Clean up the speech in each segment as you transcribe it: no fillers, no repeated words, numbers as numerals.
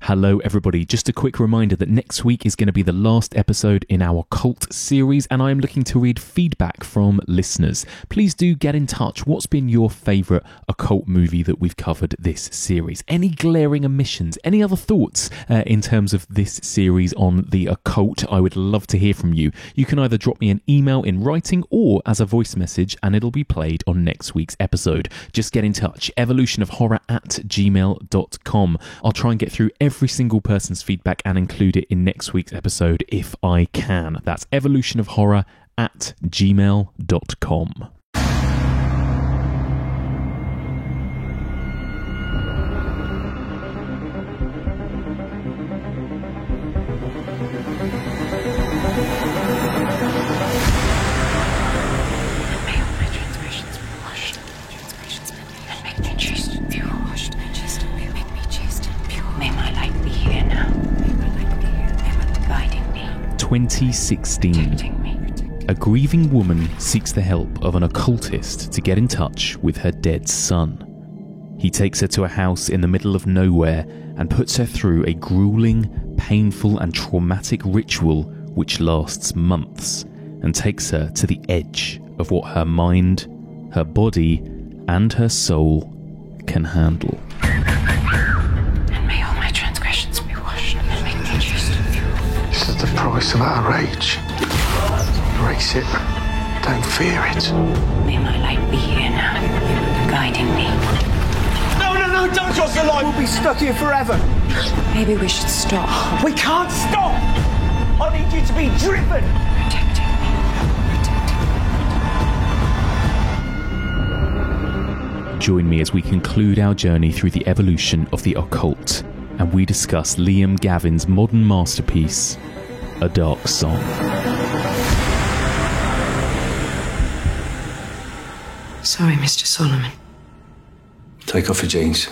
Hello everybody, just a quick reminder that next week is going to be the last episode in our cult series and I am looking to read feedback from listeners. Please do get in touch. What's been your favourite occult movie that we've covered this series? Any glaring omissions? Any other thoughts in terms of this series on the occult? I would love to hear from you. You can either drop me an email in writing or as a voice message and it'll be played on next week's episode. Just get in touch, evolutionofhorror@gmail.com. I'll try and get through every single person's feedback and include it in next week's episode if I can. That's evolutionofhorror@gmail.com. May my light be here now. 2016. A grieving woman seeks the help of an occultist to get in touch with her dead son. He takes her to a house in the middle of nowhere and puts her through a grueling, painful and traumatic ritual which lasts months and takes her to the edge of what her mind, her body and her soul can handle. This is the price of our age. Embrace it. Don't fear it. May my light be here now, guiding me. No, don't cross the line! We'll be stuck here forever. Maybe we should stop. We can't stop! I need you to be driven! Protecting me. Join me as we conclude our journey through the evolution of the occult and we discuss Liam Gavin's modern masterpiece, A Dark Song. Sorry, Mr. Solomon. Take off your jeans.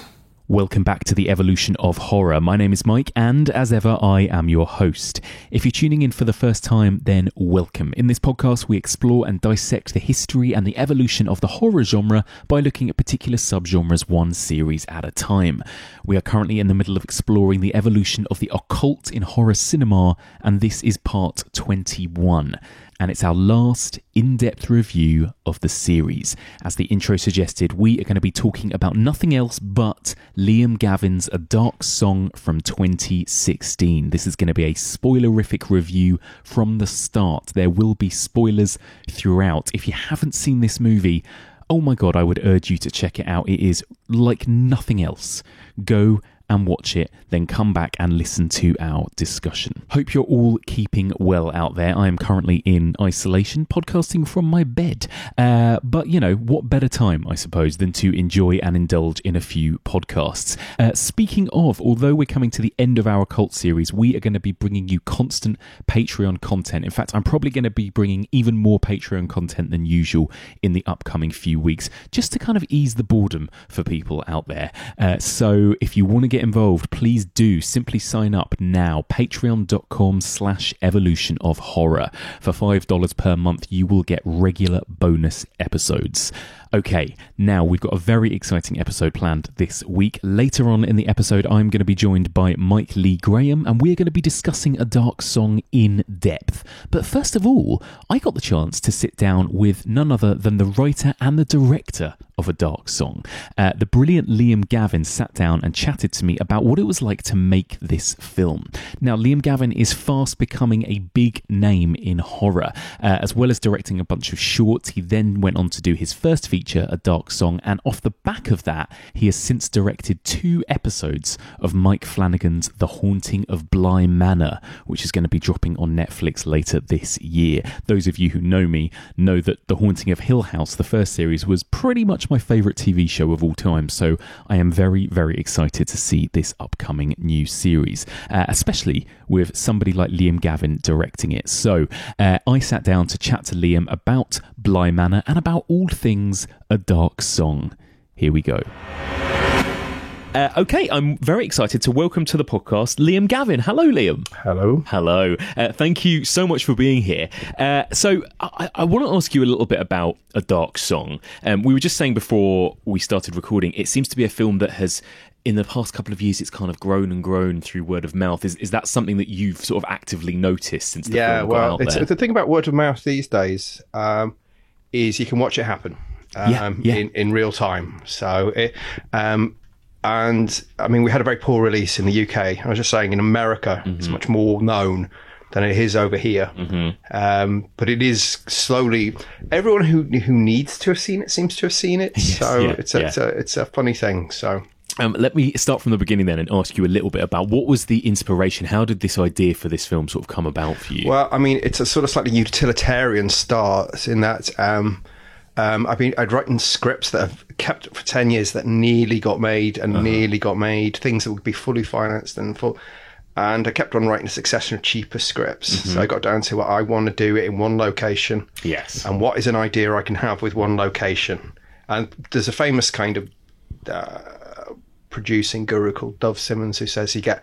Welcome back to the Evolution of Horror. My name is Mike and as ever I am your host. If you're tuning in for the first time, then welcome. In this podcast we explore and dissect the history and the evolution of the horror genre by looking at particular subgenres one series at a time. We are currently in the middle of exploring the evolution of the occult in horror cinema and this is part 21. And it's our last in-depth review of the series. As the intro suggested, we are going to be talking about nothing else but Liam Gavin's A Dark Song from 2016. This is going to be a spoilerific review from the start. There will be spoilers throughout. If you haven't seen this movie, oh my god, I would urge you to check it out. It is like nothing else. Go and watch it, then come back and listen to our discussion. Hope you're all keeping well out there. I am currently in isolation, podcasting from my bed. But, you know, what better time, I suppose, than to enjoy and indulge in a few podcasts. Speaking of, although we're coming to the end of our cult series, we are going to be bringing you constant Patreon content. In fact, I'm probably going to be bringing even more Patreon content than usual in the upcoming few weeks, just to kind of ease the boredom for people out there. So if you want to get involved, please do simply sign up now. Patreon.com/evolutionofhorror. For $5 per month, you will get regular bonus episodes. Okay, now we've got a very exciting episode planned this week. Later on in the episode, I'm going to be joined by Mike Lee Graham, and we're going to be discussing A Dark Song in depth. But first of all, I got the chance to sit down with none other than the writer and the director of A Dark Song. The brilliant Liam Gavin sat down and chatted to me about what it was like to make this film. Now, Liam Gavin is fast becoming a big name in horror. As well as directing a bunch of shorts, he then went on to do his first feature, A Dark Song, and off the back of that, he has since directed 2 episodes of Mike Flanagan's The Haunting of Bly Manor, which is going to be dropping on Netflix later this year. Those of you who know me know that The Haunting of Hill House, the first series, was pretty much my favourite TV show of all time, so I am very, very excited to see this upcoming new series, especially with somebody like Liam Gavin directing it. So I sat down to chat to Liam about Bly Manor and about all things A Dark Song. Here we go. Okay, I'm very excited to welcome to the podcast Liam Gavin. Hello, Liam. Hello. Hello. Thank you so much for being here. So I want to ask you a little bit about A Dark Song. We were just saying before we started recording, it seems to be a film that has in the past couple of years it's kind of grown and grown through word of mouth. Is that something that you've sort of actively noticed since the film got out there? The thing about word of mouth these days is you can watch it happen in real time. So and I mean, we had a very poor release in the UK. I was just saying, in America, it's much more known than it is over here. But it is slowly. Everyone who needs to have seen it seems to have seen it. Yes, so it's a funny thing. So. Let me start from the beginning then and ask you a little bit about what was the inspiration? How did this idea for this film sort of come about for you? Well, I mean, it's a sort of slightly utilitarian start in that I'd written scripts that I've kept for 10 years that nearly got made and nearly got made, things that would be fully financed and full. And I kept on writing a succession of cheaper scripts. So I got down to what I want to do it in one location. Yes. And what is an idea I can have with one location. And there's a famous kind of producing guru called Dove Simmons who says you get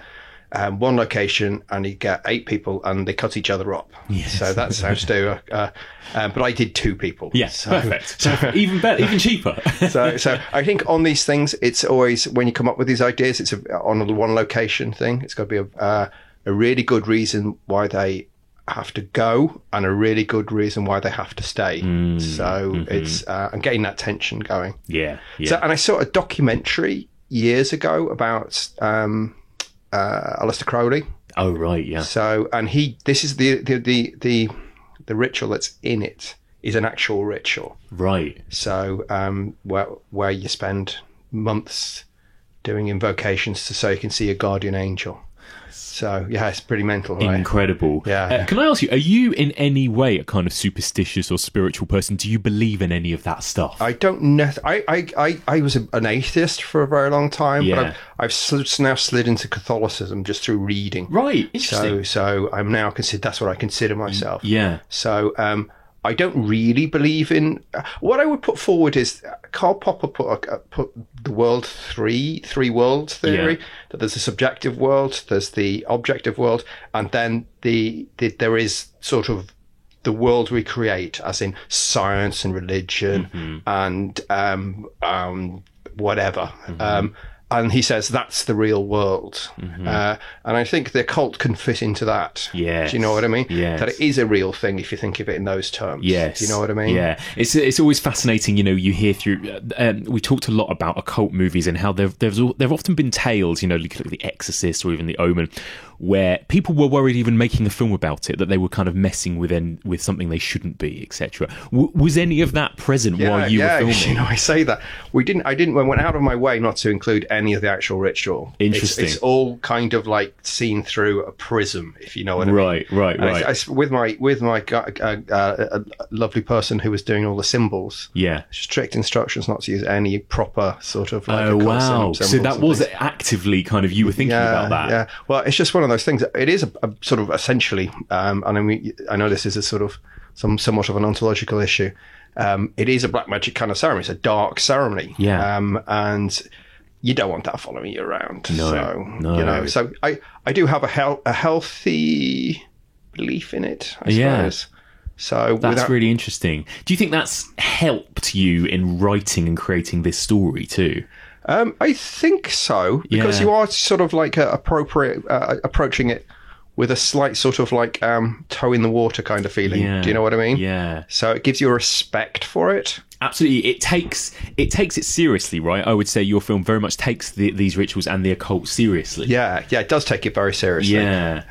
one location and you get 8 people and they cut each other up. Yes. So that's how to do it. But I did 2 people. Yes, perfect. So even better, even cheaper. so I think on these things, it's always, when you come up with these ideas, it's on a one location thing. It's got to be a really good reason why they have to go and a really good reason why they have to stay. It's and getting that tension going. Yeah. So, and I saw a documentary years ago about Aleister Crowley. Oh right, yeah. So, and this is the ritual that's in it is an actual ritual. Right. So, where you spend months doing invocations so you can see a guardian angel. So, yeah, it's pretty mental, right? Incredible. Yeah. Can I ask you, are you in any way a kind of superstitious or spiritual person? Do you believe in any of that stuff? I don't know. I was an atheist for a very long time, but I've now slid into Catholicism just through reading. Right, interesting. So I'm now that's what I consider myself. Yeah. So I don't really believe in. What I would put forward is Karl Popper put the world three worlds theory. Yeah. That there's a subjective world, there's the objective world, and then there is sort of the world we create, as in science and religion and whatever. And he says that's the real world. And I think the occult can fit into that. Yes. Do you know what I mean? Yes. That it is a real thing if you think of it in those terms. Yes. Do you know what I mean? Yeah. It's always fascinating, you hear through... we talked a lot about occult movies and how there've often been tales, you look at The Exorcist or even The Omen, where people were worried even making a film about it, that they were kind of messing with something they shouldn't be, etc. Was any of that present while you were filming? I say that. I went out of my way not to include any of the actual ritual. Interesting. It's all kind of like seen through a prism, if you know what I mean. Right. With my lovely person who was doing all the symbols. Yeah. Strict instructions not to use any proper sort of like. Oh wow! So that was actively kind of you were thinking about that. Yeah. Well, it's just one of those things. It is a sort of essentially, and I mean, I know this is a sort of somewhat of an ontological issue. It is a black magic kind of ceremony. It's a dark ceremony. Yeah. And you don't want that following you around. No. So I do have a healthy belief in it, I suppose. So that's really interesting. Do you think that's helped you in writing and creating this story too? I think so, because you are sort of like approaching it with a slight sort of like toe in the water kind of feeling. Yeah. Do you know what I mean? Yeah. So it gives you a respect for it. Absolutely. It takes it seriously, right? I would say your film very much takes these rituals and the occult seriously. Yeah, it does take it very seriously. Yeah.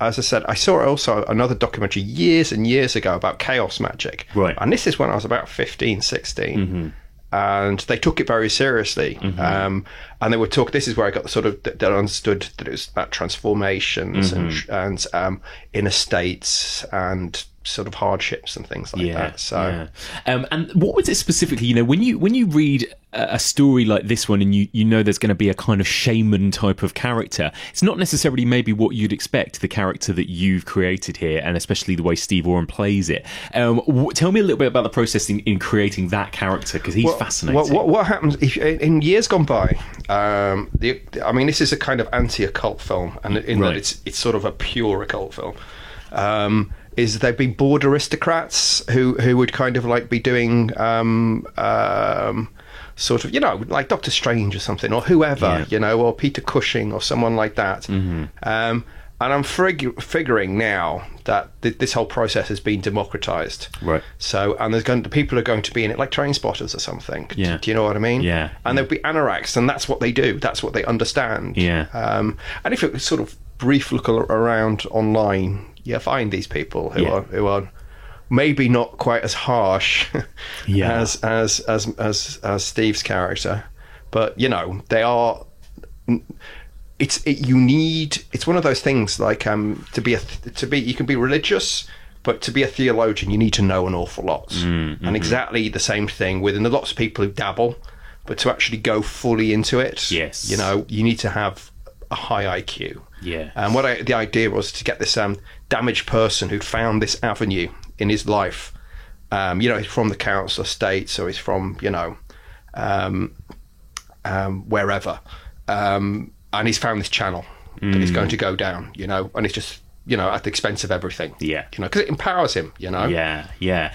As I said, I saw also another documentary years and years ago about chaos magic. Right. And this is when I was about 15, 16. And they took it very seriously. And they would talk, this is where I got the sort of, that I understood that it was about transformations and inner states and sort of hardships and things like that. So, and what was it specifically? When you read a story like this one, and you know there's going to be a kind of shaman type of character, it's not necessarily maybe what you'd expect, the character that you've created here, and especially the way Steve Oren plays it. Tell me a little bit about the process in creating that character, because he's fascinating. What happens in years gone by? I mean, this is a kind of anti-occult film, and that it's sort of a pure occult film. Is they've been bored aristocrats who would kind of like be doing sort of, like Doctor Strange or something, or whoever, or Peter Cushing or someone like that. And I'm figuring now that this whole process has been democratized. Right. So, and people are going to be in it like train spotters or something. Yeah. Do you know what I mean? Yeah. And there'll be anoraks, and that's what they do. That's what they understand. Yeah. And if it sort of brief look around online, you find these people who are maybe not quite as harsh as Steve's character, but they are. It's one of those things like you can be religious, but to be a theologian you need to know an awful lot. And exactly the same thing with, and there's lots of people who dabble, but to actually go fully into it, you need to have a high IQ. Yeah. And the idea was to get this damaged person who'd found this avenue in his life. He's from the council estates, or he's from wherever. And he's found this channel that he's going to go down, and it's just, at the expense of everything. Yeah. Because it empowers him, Yeah, yeah.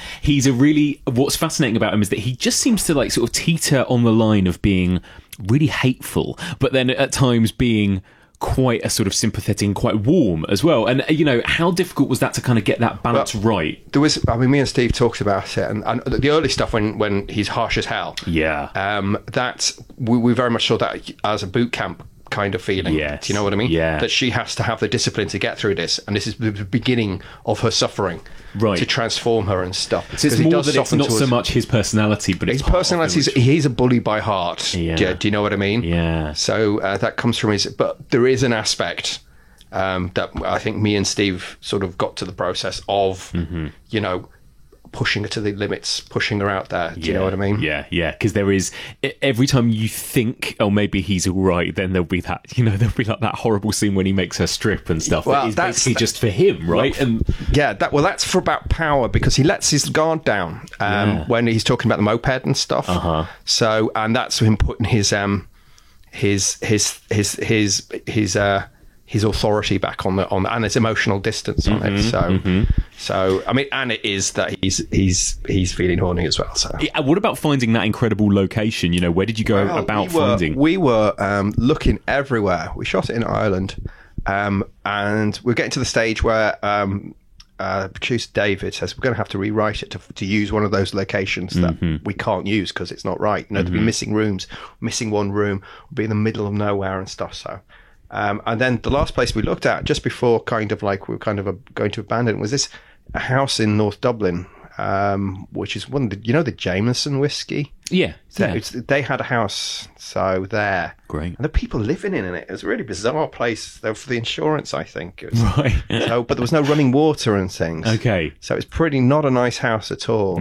What's fascinating about him is that he just seems to sort of teeter on the line of being really hateful, but then at times being quite a sort of sympathetic and quite warm as well. And, how difficult was that to kind of get that balance right? There was, me and Steve talked about it, and the early stuff when he's harsh as hell. Yeah. That we very much saw that as a boot camp kind of feeling. Yes. Do you know what I mean? Yeah. That she has to have the discipline to get through this, and this is the beginning of her suffering. Right. To transform her and stuff. So it's more that it's not so much his personality, but it's his personality. He's a bully by heart. Yeah. Do you know what I mean? Yeah. So that comes from his. But there is an aspect that I think me and Steve sort of got to the process of, pushing her to the limits, pushing her out there. Do you know what I mean? Yeah, yeah. Because there is, every time you think, oh, maybe he's all right, then there'll be that, there'll be like that horrible scene when he makes her strip and stuff. Well, that's basically just for him, right? That's for about power, because he lets his guard down when he's talking about the moped and stuff. So, and that's him putting his authority back on and his emotional distance on it. So and it is that he's feeling horny as well. So what about finding that incredible location? Where did you go finding? We were looking everywhere. We shot it in Ireland, and we're getting to the stage where producer David says we're going to have to rewrite it to use one of those locations that we can't use because it's not right. There'll be missing rooms, missing one room, we'll be in the middle of nowhere and stuff. So. And then the last place we looked at just before we were going to abandon it was this house in North Dublin, which is one of the Jameson whiskey. Yeah. They had a house there. Great. And the people living in it. It was a really bizarre place. Though for the insurance, I think. It was, right. But there was no running water and things. Okay. So it's pretty not a nice house at all.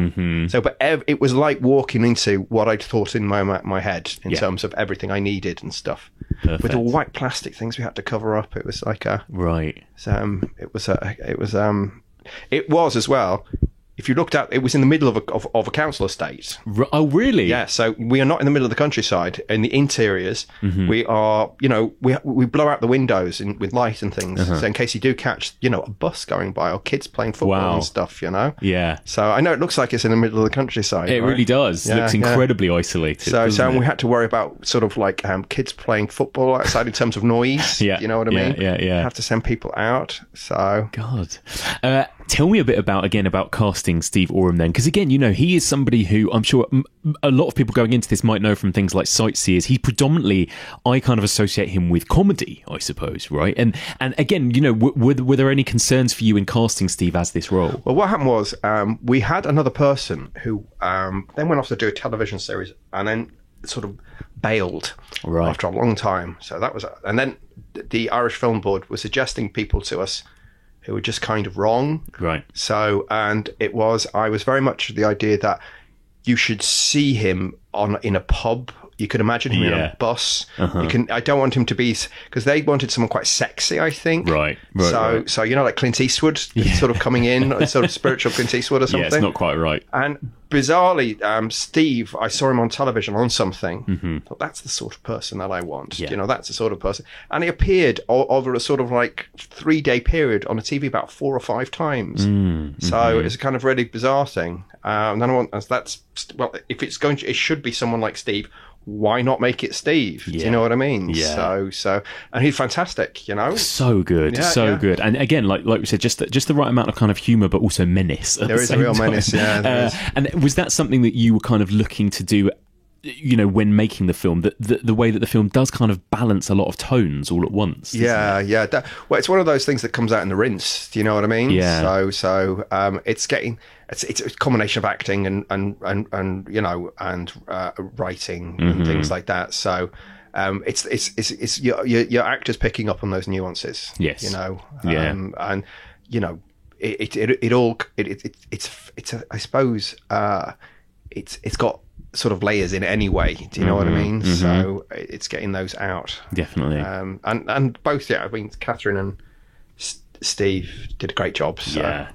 So, but it was like walking into what I'd thought in my head in terms of everything I needed and stuff. Perfect. With all white plastic things we had to cover up. It was like right. It was as well. If you looked at, it was in the middle of a council estate. Oh, really? Yeah. So we are not in the middle of the countryside. In the interiors, we are. We blow out the windows with light and things, so in case you do catch, a bus going by or kids playing football and stuff. Yeah. So I know it looks like it's in the middle of the countryside. It really does. It looks incredibly isolated. So we had to worry about sort of like kids playing football outside in terms of noise. Yeah. You know what I mean? Yeah. Have to send people out. So God. Tell me a bit about casting Steve Oram then, because again, he is somebody who I'm sure a lot of people going into this might know from things like Sightseers. He predominantly, I kind of associate him with comedy, I suppose, right? And again, were there any concerns for you in casting Steve as this role? Well, what happened was we had another person who then went off to do a television series and then sort of bailed after a long time. So that was, and then the Irish Film Board was suggesting people to us who were just kind of wrong. Right. So, and I was very much the idea that you should see him in a pub, You could imagine him on a bus. I don't want him to be, because they wanted someone quite sexy, I think. Right. So you know, like Clint Eastwood, sort of coming in, sort of spiritual Clint Eastwood or something. Yeah, it's not quite right. And bizarrely, Steve, I saw him on television on something. Thought, that's the sort of person that I want. Yeah. You know, that's the sort of person. And he appeared over a sort of like 3-day period on a TV about 4 or 5 times. So it's a kind of really bizarre thing. And then if it's going to, it should be someone like Steve. Why not make it Steve? Do you know what I mean? Yeah. So, and he's fantastic, you know? So good, good. And again, like we said, just the right amount of kind of humour, but also menace. There is a real menace, yeah. And was that something that you were kind of looking to do, you know, when making the film, that the way that the film does kind of balance a lot of tones all at once? Yeah. Well, it's one of those things that comes out in the rinse. Do you know what I mean? Yeah. So it's getting it's a combination of acting and you know, and writing and things like that. So it's your actors picking up on those nuances. Yes. You know. And you know, it's I suppose it's got sort of layers in it anyway. Do you know what I mean? So it's getting those out. Definitely. And both, I mean, Catherine and Steve did a great job. So,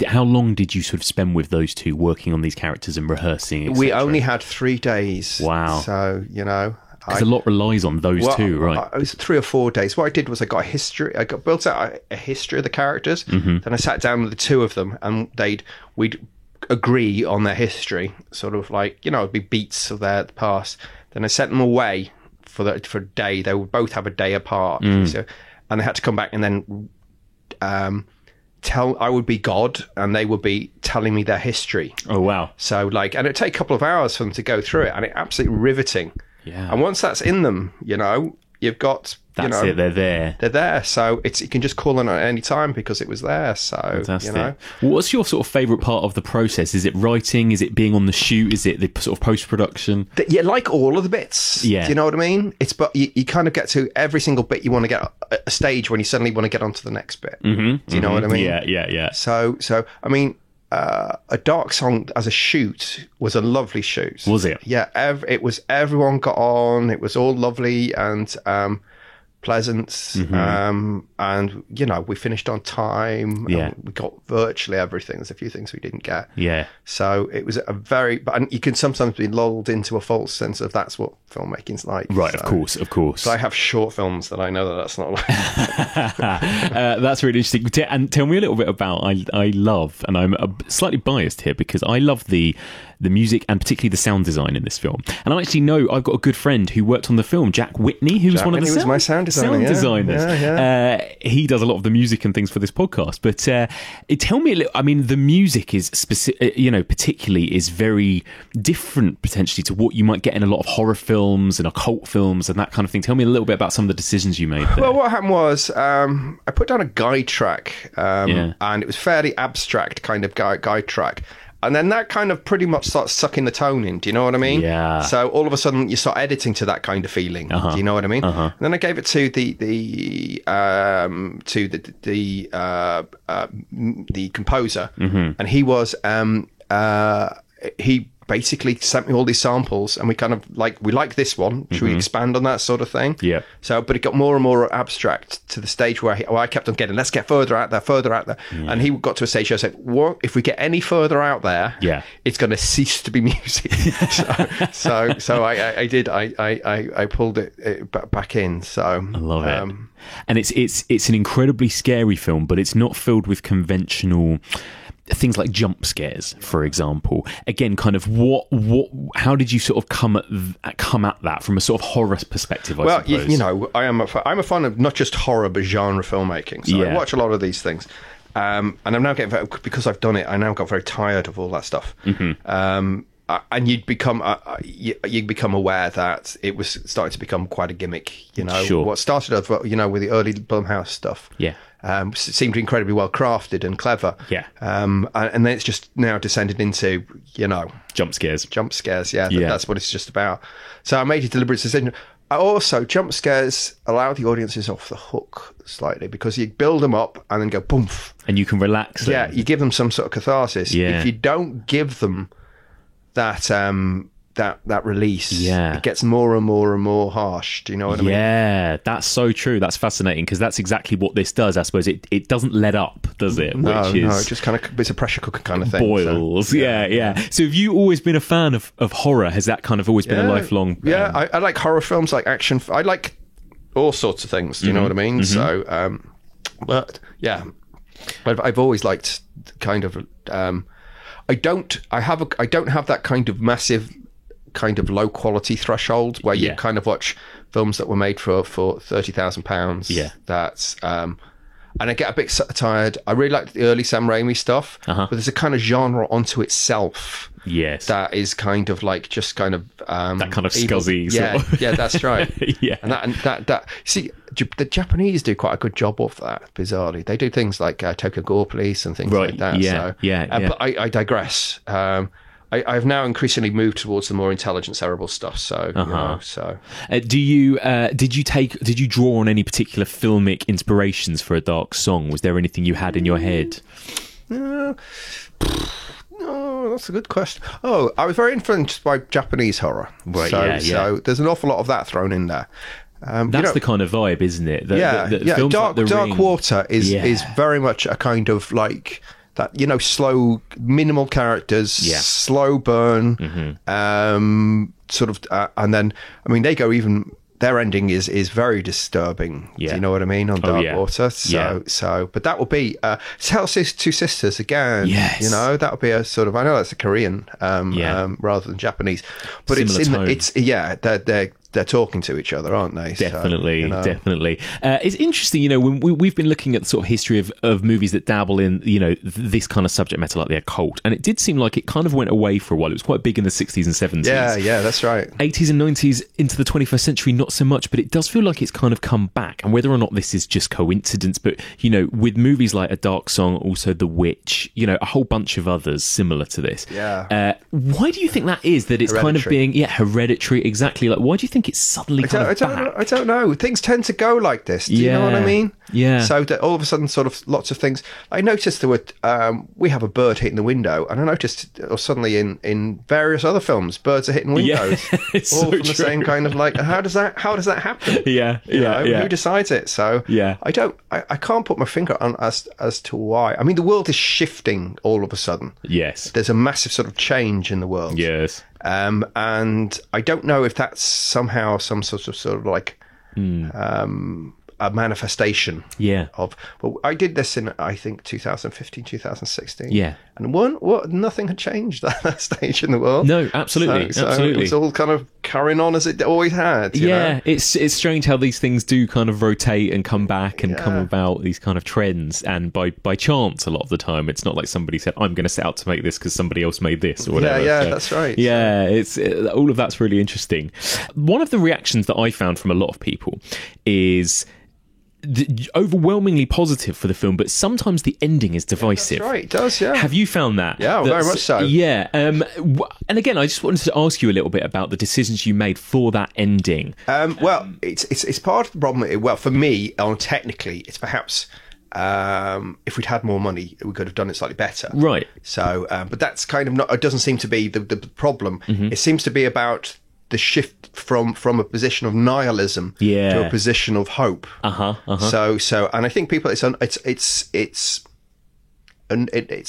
how long did you sort of spend with those two working on these characters and rehearsing, etc.? We only had 3 days. Wow. So, you know, because a lot relies on those two, right? It was 3 or 4 days. What I did was I built out a history of the characters. Then I sat down with the 2 of them, and we'd agree on their history, sort of like, you know, it'd be beats of their past. Then I sent them away for a day. They would both have a day apart. So, and they had to come back and then I would be God and they would be telling me their history. Oh, wow. So like, and it'd take a couple of hours for them to go through it, and it's absolutely riveting. Yeah. And once that's in them, you know, you've got, that's it, they're there. So you can just call on at any time because it was there. So, fantastic. You know. What's your sort of favourite part of the process? Is it writing? Is it being on the shoot? Is it the sort of post-production? Yeah, like all of the bits. Yeah. Do you know what I mean? But you kind of get to every single bit you want to get a stage when you suddenly want to get onto the next bit. Do you know what I mean? Yeah. So I mean, A Dark Song as a shoot was a lovely shoot. Was it? Yeah, it was. Everyone got on. It was all lovely and pleasant, and you know, we finished on time. Yeah, we got virtually everything. There's a few things we didn't get. Yeah, so it was and you can sometimes be lulled into a false sense of that's what filmmaking's like. Right, so, of course. So I have short films that I know that's not like. That's really interesting. And tell me a little bit about. I love, and I'm slightly biased here because I love the music and particularly the sound design in this film. And I actually know I've got a good friend who worked on the film, Jack Whitney, who was one of the my sound designers. Yeah. He does a lot of the music and things for this podcast. But tell me a little. I mean, the music is specific. You know, particularly is very different potentially to what you might get in a lot of horror films and occult films and that kind of thing. Tell me a little bit about some of the decisions you made there. Well, what happened was I put down a guide track, and it was fairly abstract kind of guide track. And then that kind of pretty much starts sucking the tone in. Do you know what I mean? Yeah. So all of a sudden you start editing to that kind of feeling. Do you know what I mean? And then I gave it to the composer, and he was he basically sent me all these samples, and we kind of we like this one. Should we expand on that sort of thing? Yeah. So, but it got more and more abstract to the stage where I kept on getting, let's get further out there. Yeah. And he got to a stage where I said, what if we get any further out there? Yeah. It's going to cease to be music. so I did. I pulled it back in. So I love it. And it's an incredibly scary film, but it's not filled with conventional things like jump scares, for example. Again, kind of how did you sort of come at that from a sort of horror perspective? I suppose. You know, I'm a fan of not just horror but genre filmmaking. So I watch a lot of these things, and I'm now getting because I've done it. I now got very tired of all that stuff. And you become aware that it was starting to become quite a gimmick. You know, sure. What started off, with the early Blumhouse stuff. Yeah. Seemed incredibly well crafted and clever. Yeah. And then it's just now descended into, jump scares. Yeah. That's what it's just about. So I made a deliberate decision. Also, jump scares allow the audiences off the hook slightly because you build them up and then go boom. And you can relax them. Yeah, you give them some sort of catharsis. Yeah. If you don't give them that that release, Yeah. it gets more and more and more harsh. Do you know what I mean? Yeah, that's so true. That's fascinating because that's exactly what this does. I suppose it doesn't let up, does it? No, Which is it just kind of it's a pressure cooker kind of thing. boils. So, Yeah. So have you always been a fan of horror? Has that kind of always been a lifelong? Yeah, I like horror films, like action. I like all sorts of things. Do you know what I mean? So, but yeah, but I've always liked kind of. I don't have that kind of massive, kind of low quality threshold where you kind of watch films that were made for £30,000. Yeah, that's and I get a bit tired. I really like the early Sam Raimi stuff, but there's a kind of genre onto itself. Yes, that is kind of like just kind of that kind of evil. scuzzy. Yeah, sort of. yeah, that's right. Yeah, and that. See, the Japanese do quite a good job of that. Bizarrely, they do things like Tokyo Gore Police and things like that. Yeah, so, but I digress. I've now increasingly moved towards the more intelligent, cerebral stuff. So, you know, so did you draw on any particular filmic inspirations for A Dark Song? Was there anything you had in your head? No, that's a good question. Oh, I was very influenced by Japanese horror. Right, so there's an awful lot of that thrown in there. That's the kind of vibe, isn't it? Films Dark, like Dark Water is very much a kind of like that, you know, slow, minimal characters, slow burn, sort of, and then, I mean, they go even. Their ending is very disturbing. Yeah. Do you know what I mean? On Dark Water. Yeah. So, but that will be Tales of Two Sisters again. Yes. You know, that would be a sort of. I know that's a Korean, rather than Japanese, but Similar tone. They're talking to each other, aren't they? Definitely, so, you know. definitely. It's interesting, you know, when we've been looking at the sort of history of movies that dabble in, you know, this kind of subject matter, like the occult, and it did seem like it kind of went away for a while. It was quite big in the 60s and 70s. Yeah, that's right. 80s and 90s into the 21st century, not so much, but it does feel like it's kind of come back. And whether or not this is just coincidence, but, you know, with movies like A Dark Song, also The Witch, you know, a whole bunch of others similar to this. Yeah. Why do you think that is? That it's kind of being, hereditary, exactly. Like, why do you think it's suddenly back? I don't know. Things tend to go like this. Do you know what I mean? Yeah. So that all of a sudden, sort of lots of things. I noticed there were. We have a bird hitting the window, and I noticed suddenly in various other films, birds are hitting windows. It's all so from the true. same kind of like. How does that happen? Yeah. Who decides it? So I I can't put my finger on as to why. I mean, the world is shifting all of a sudden. Yes. There's a massive sort of change in the world. Yes. And I don't know if that's somehow some sort of like a manifestation of. Well, I did this in, I think, 2015, 2016. Yeah. And nothing had changed at that stage in the world. No, absolutely. So absolutely. it was all kind of carrying on as it always had. You know? It's strange how these things do kind of rotate and come back and come about, these kind of trends, and by chance a lot of the time. It's not like somebody said, I'm going to set out to make this because somebody else made this or whatever. Yeah, that's right. Yeah, all of that's really interesting. One of the reactions that I found from a lot of people is overwhelmingly positive for the film, but sometimes the ending is divisive. That's right, it does, yeah. Have you found that? Yeah, very much so. Yeah. And again, I just wanted to ask you a little bit about the decisions you made for that ending. Well, it's part of the problem. Well, for me, technically, it's perhaps if we'd had more money, we could have done it slightly better. Right. So, but that's kind of not. It doesn't seem to be the problem. Mm-hmm. It seems to be about the shift from a position of nihilism to a position of hope. So, and I think people, it's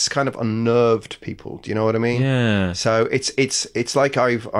kind of unnerved people. Do you know what I mean? Yeah. So it's like I've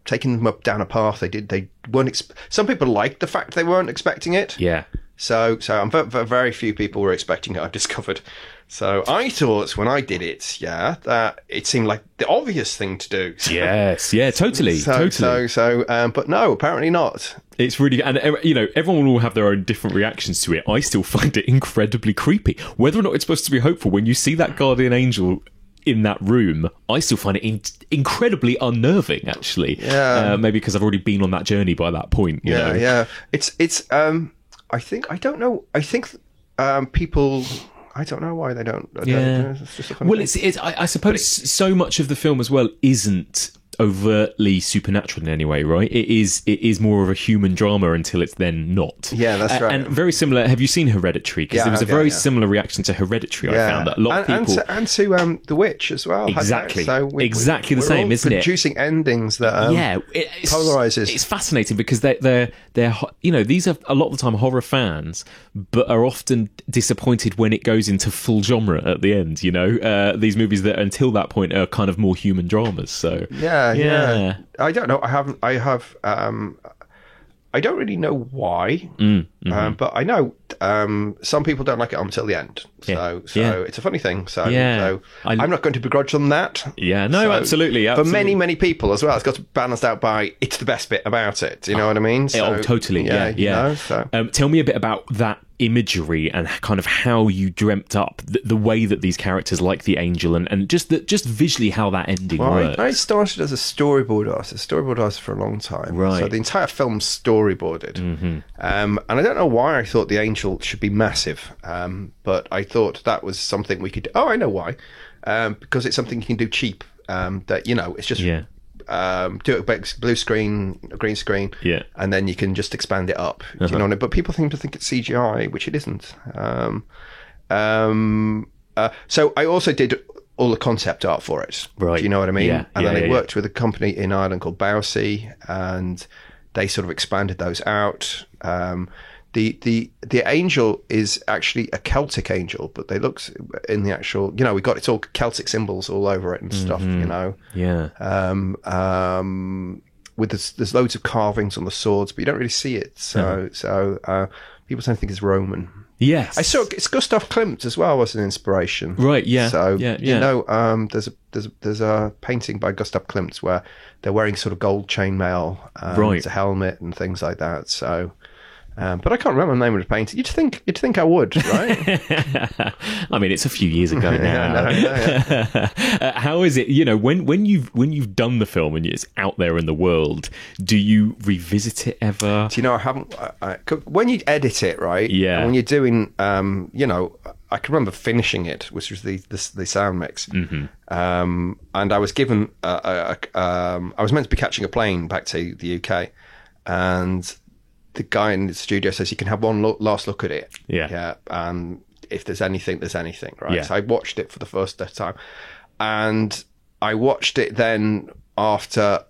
taken them up down a path they weren't. Some people liked the fact they weren't expecting it. Yeah. So I'm very few people were expecting it, I've discovered. So I thought when I did it, that it seemed like the obvious thing to do. So, Yes, yeah, totally. But no, apparently not. It's really, and you know, everyone will have their own different reactions to it. I still find it incredibly creepy. Whether or not it's supposed to be hopeful, when you see that guardian angel in that room, I still find it incredibly unnerving, actually. Yeah. Maybe because I've already been on that journey by that point. You know? Yeah. It's I think people. I don't know why they don't. Yeah. It's just I suppose so much of the film as well isn't overtly supernatural in any way, right? It is more of a human drama until it's then not. Yeah, that's right. And very similar. Have you seen Hereditary? Because there was a very similar reaction to Hereditary. I found that a lot of people and to The Witch as well. Exactly, exactly the same, isn't it? Producing endings that polarizes. It's fascinating because they're these are a lot of the time horror fans, but are often disappointed when it goes into full genre at the end. These movies that until that point are kind of more human dramas. So yeah. I don't know. I don't really know why, but I know some people don't like it until the end. So it's a funny thing. So I'm not going to begrudge them that. Yeah, no, absolutely. For many people as well, it's got to be balanced out by it's the best bit about it. Do you know what I mean? So, totally. Yeah. Tell me a bit about that imagery and kind of how you dreamt up the way that these characters like the angel and just visually how that ending works. I started as a storyboard artist for a long time. Right. So the entire film's storyboarded. And I don't know why I thought the angel should be massive, but I thought that was something we could do. Oh, I know why. Because it's something you can do cheap. It's just do it blue screen, a green screen, and then you can just expand it up. You know what I mean? But people seem to think it's CGI, which it isn't. So I also did all the concept art for it. Right. Do you know what I mean? Yeah. And then I worked with a company in Ireland called Bowsy, and they sort of expanded those out. The angel is actually a Celtic angel, but they look in the actual, we got it's all Celtic symbols all over it and stuff, Yeah. With there's loads of carvings on the swords, but you don't really see it. So people tend to think it's Roman. Yes. I saw it's Gustav Klimt as well was an inspiration. Right. Yeah. So there's a painting by Gustav Klimt where they're wearing sort of gold chainmail, it's a helmet and things like that. So. But I can't remember the name of the painting. You'd think I would, right? I mean, it's a few years ago now. How is it? When you've done the film and it's out there in the world, do you revisit it ever? Do you know? I haven't. When you edit it, right? Yeah. And when you're doing, I can remember finishing it, which was the sound mix. And I was given. I was meant to be catching a plane back to the UK, and the guy in the studio says you can have one last look at it. Yeah. And if there's anything, right? Yeah. So I watched it for the first time, and I watched it then after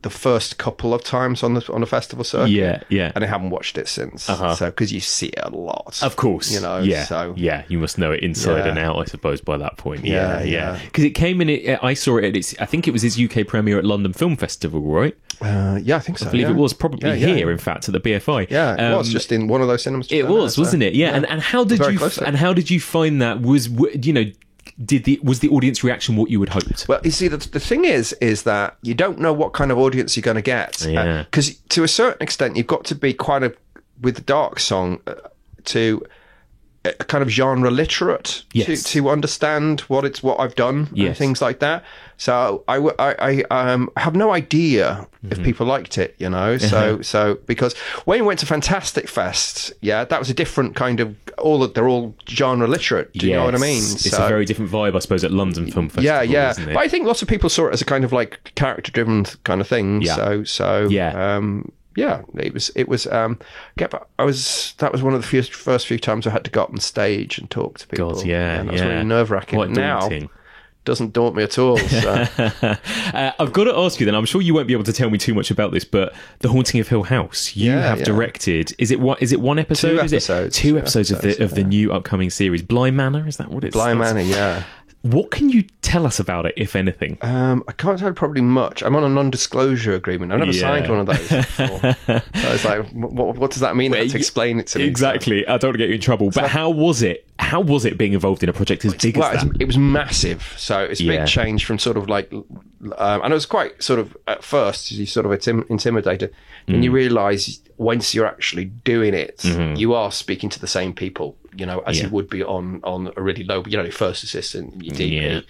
the first couple of times on the festival circuit. Yeah. And I haven't watched it since. So because you see it a lot, of course. Yeah. So you must know it inside and out, I suppose, by that point. Yeah. Because it came in. I saw it. I think it was his UK premiere at London Film Festival, right? I think so. I believe it was probably here, in fact, at the BFI. Yeah, it was just in one of those cinemas. It was, wasn't it? Yeah. And how did you find that? Was the audience reaction what you would hoped? Well, you see, the thing is that you don't know what kind of audience you're going to get. Because to a certain extent, you've got to be with the Dark Song, to a kind of genre literate to understand what I've done and things like that. So I have no idea if people liked it, So because when we went to Fantastic Fest, that was a different kind of they're all genre literate. Do you know what I mean? It's a very different vibe, I suppose, at London Film Festival. Yeah. Isn't it? But I think lots of people saw it as a kind of like character driven kind of thing. It was. That was one of the first few times I had to go up on stage and talk to people. God, and that was really nerve-wracking. Quite daunting. Now, doesn't daunt me at all. So. I've got to ask you then, I'm sure you won't be able to tell me too much about this, but The Haunting of Hill House, you have directed. Is it one episode? 2 episodes. Two episodes of the new upcoming series, Bly Manor. Is that what it's? Bly Manor, yeah. What can you tell us about it, if anything? I can't tell probably much. I'm on a non-disclosure agreement. I've never signed one of those before. So it's like, what does that mean? I have to explain it to me. Exactly. I don't want to get you in trouble. But how was it? How was it being involved in a project as big as that? It was massive. So it's a big change from sort of like... and it was quite sort of, at first, you sort of intimidated. And you realise once you're actually doing it, you are speaking to the same people, as you would be on a really low, first assistant, your DP.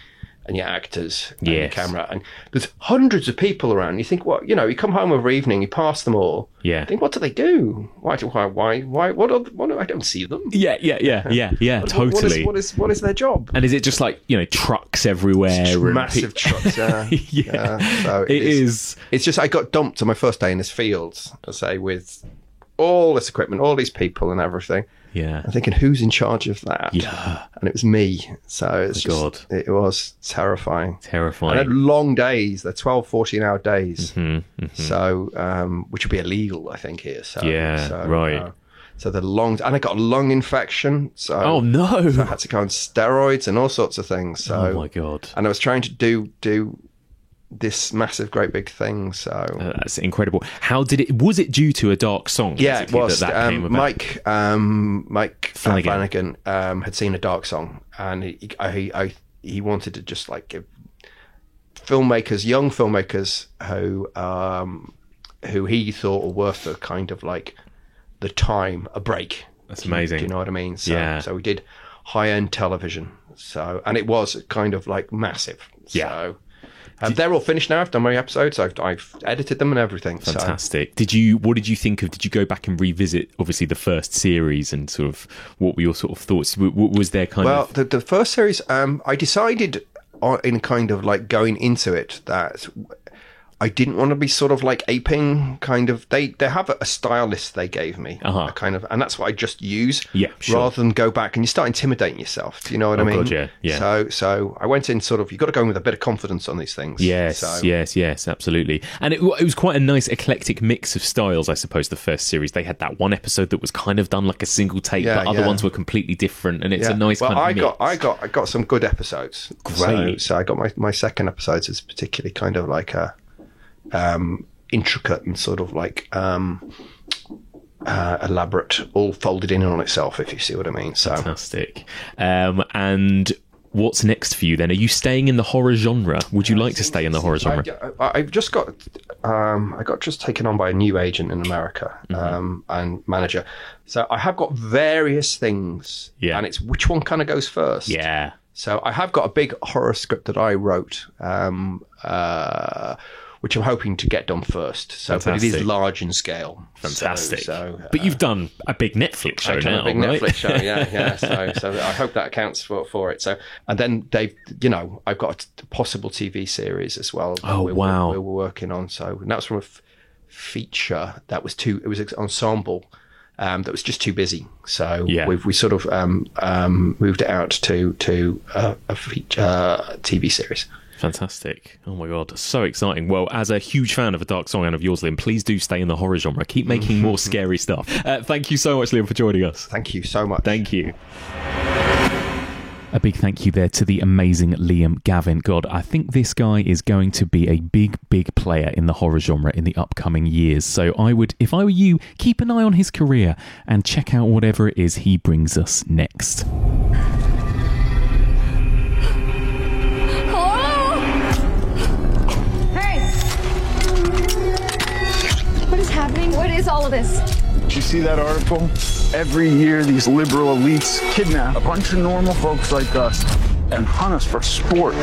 and your actors and your Yes. camera, and there's hundreds of people around. You think, what, you know, you come home over evening, you pass them all. Yeah. You think, what do they do? Why? What? I don't see them. Yeah, totally. What is their job? And is it just like, you know, trucks everywhere? and Massive trucks. Yeah. So It is. It's just I got dumped on my first day in this field, I say, with all this equipment, all these people, and everything. Yeah. I'm thinking, who's in charge of that? Yeah. And it was me. So it's God. it was terrifying. Terrifying. I had long days, they're 12, 14-hour days. Mm-hmm. So, which would be illegal, I think, here. So, Yeah, right. So the lungs, and I got a lung infection. So Oh, no. so I had to go on steroids and all sorts of things. So, Oh, my God. And I was trying to do this massive, great big thing. So That's incredible. How did it? Was it due to a dark song? yeah, it basically, was. that came about? Mike Flanagan. Flanagan had seen A Dark Song, and he wanted to just like give filmmakers, young filmmakers who he thought were worth the kind of like the time, a break. That's amazing. Do you know what I mean? So, Yeah. So we did high-end television. So, and it was kind of like massive. Yeah. So, they're all finished now. I've done my episodes. I've edited them and everything. Fantastic. What did you think of? Did you go back and revisit, obviously, the first series, and sort of what were your sort of thoughts? Was there kind of? Well, the first series, I decided in kind of like going into it that I didn't want to be sort of like aping kind of. They have a style list they gave me, Uh-huh. a kind of, and that's what I just use. Yeah, sure. Rather than go back and you start intimidating yourself. Do you know what I mean? God, yeah. So I went in sort of. You got to go in with a bit of confidence on these things. Yes, So, yes, absolutely. And it was quite a nice eclectic mix of styles, I suppose, the first series. They had that one episode that was kind of done like a single take, Yeah, but other yeah. ones were completely different, and it's Yeah. a nice kind of mix. I got some good episodes. Great. So I got my second episodes is particularly kind of like a intricate and sort of like elaborate, all folded in on itself, if you see what I mean. So Fantastic. And what's next for you then? Are you staying in the horror genre? Would you like to stay in the horror genre? I've just got I got just taken on by a new agent in America and manager. So I have got various things, Yeah. and it's which one kind of goes first. Yeah. So I have got a big horror script that I wrote, which I'm hoping to get done first. So, but it Fantastic. is large in scale. Fantastic. So, but you've done a big Netflix show I've done now, a big right? Netflix show, yeah. So I hope that accounts for it. So, and then I've got a possible TV series as well. Oh, wow. We're working on. So, and that was from a feature that was it was an ensemble. That was just too busy, so Yeah. we sort of moved it out to a feature TV series. Fantastic. Oh my God. So exciting. Well, as a huge fan of A Dark Song and of yours, Liam, please do stay in the horror genre. Keep making more scary stuff. Thank you so much, Liam, for joining us. Thank you so much. Thank you. A big thank you there to the amazing Liam Gavin. God, I think this guy is going to be a big, big player in the horror genre in the upcoming years. So I would, if I were you, keep an eye on his career and check out whatever it is he brings us next. What is happening? What is all of this? Did you see that article? Every year, these liberal elites kidnap a bunch of normal folks like us and hunt us for sport.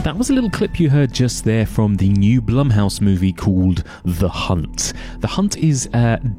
That was a little clip you heard just there from the new Blumhouse movie called The Hunt. The Hunt is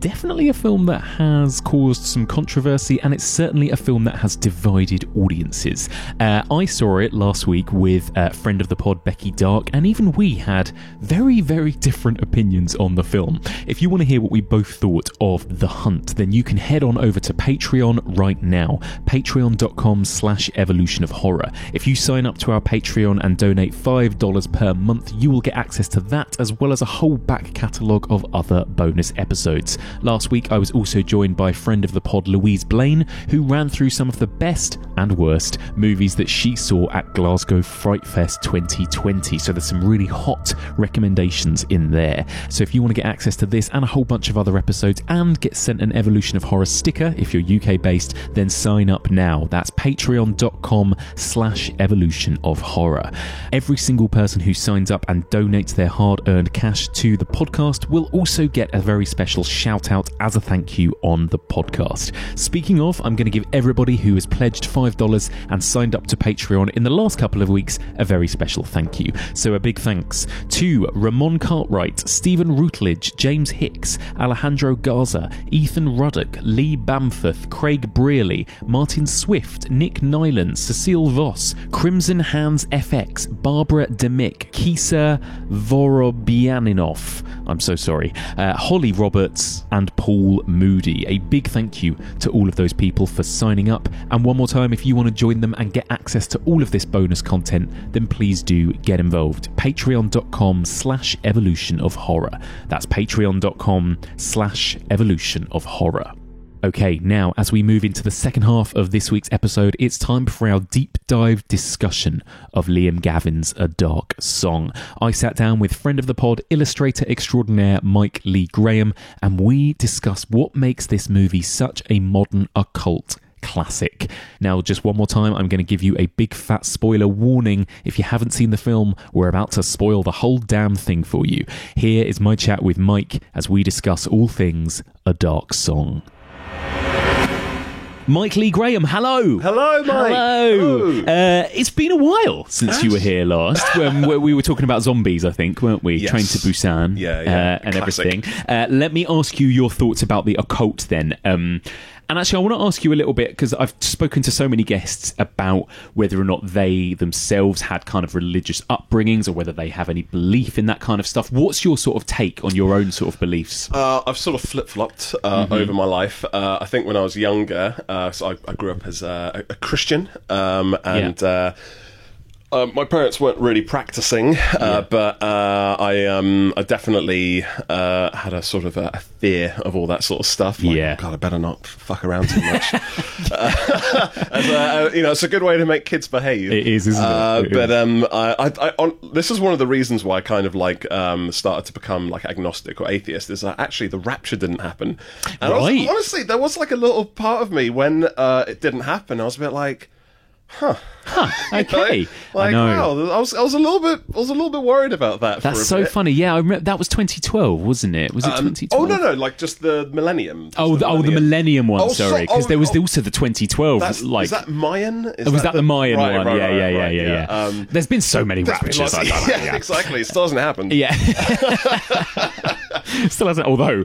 definitely a film that has caused some controversy, and it's certainly a film that has divided audiences. I saw it last week with a friend of the pod, Becky Dark, and even we had very, very different opinions on the film. If you want to hear what we both thought of The Hunt, then you can head on over to Patreon right now, patreon.com/evolution of horror. If you sign up to our Patreon and donate $5 per month, you will get access to that as well as a whole back catalogue of other bonus episodes. Last week I was also joined by friend of the pod Louise Blaine, who ran through some of the best and worst movies that she saw at Glasgow Fright Fest 2020. So there's some really hot recommendations in there. So if you want to get access to this and a whole bunch of other episodes and get sent an Evolution of Horror sticker if you're UK based, then sign up now. That's patreon.com/evolution of horror. Every single person who signs up and donates their hard-earned cash to the podcast will also get a very special shout-out as a thank you on the podcast. Speaking of, I'm going to give everybody who has pledged $5 and signed up to Patreon in the last couple of weeks a very special thank you. So a big thanks to Ramon Cartwright, Stephen Routledge, James Hicks, Alejandro Garza, Ethan Ruddock, Lee Bamforth, Craig Brearley, Martin Swift, Nick Nyland, Cecile Voss, Crimson Hands FX, Barbara Demick, Kisa Vorobianinov, I'm so sorry, Holly Roberts and Paul Moody. A big thank you to all of those people for signing up. And one more time, if you want to join them and get access to all of this bonus content, then please do get involved. Patreon.com/Evolution of Horror. That's patreon.com/Evolution of Horror. Okay, now as we move into the second half of this week's episode, it's time for our deep dive discussion of Liam Gavin's A Dark Song. I sat down with friend of the pod, illustrator extraordinaire Mike Lee Graham, and we discussed what makes this movie such a modern occult classic. Now, just one more time, I'm going to give you a big fat spoiler warning. If you haven't seen the film, we're about to spoil the whole damn thing for you. Here is my chat with Mike as we discuss all things A Dark Song. Mike Lee Graham, hello. Hello, Mike. Hello. It's been a while since you were here last. Where we were talking about zombies, I think, weren't we? Yes. Train to Busan, and Classic. everything. Let me ask you your thoughts about the occult then. And actually, I want to ask you a little bit, because I've spoken to so many guests about whether or not they themselves had kind of religious upbringings or whether they have any belief in that kind of stuff. What's your sort of take on your own sort of beliefs? I've sort of flip-flopped over my life. I think when I was younger, so I grew up as a Christian, my parents weren't really practicing, but I definitely had a sort of a fear of all that sort of stuff. Like, oh God, I better not fuck around too much. It's a good way to make kids behave. It is, isn't it? This is one of the reasons why I kind of like started to become like agnostic or atheist. Is that actually the rapture didn't happen? And right. Honestly, there was like a little part of me when it didn't happen. I was a bit like, okay. Like, I know. Wow, I was a little bit worried about that. That's for a so bit. funny. Yeah, I remember that was 2012, wasn't it? Was it 2012? Oh no, like just the millennium. The millennium one. Sorry, because there was also the 2012. Is that Mayan? Was that the Mayan one? Right, Yeah. There's been so many raptures. Yeah, exactly. It still hasn't happened. Yeah. Still hasn't. Although,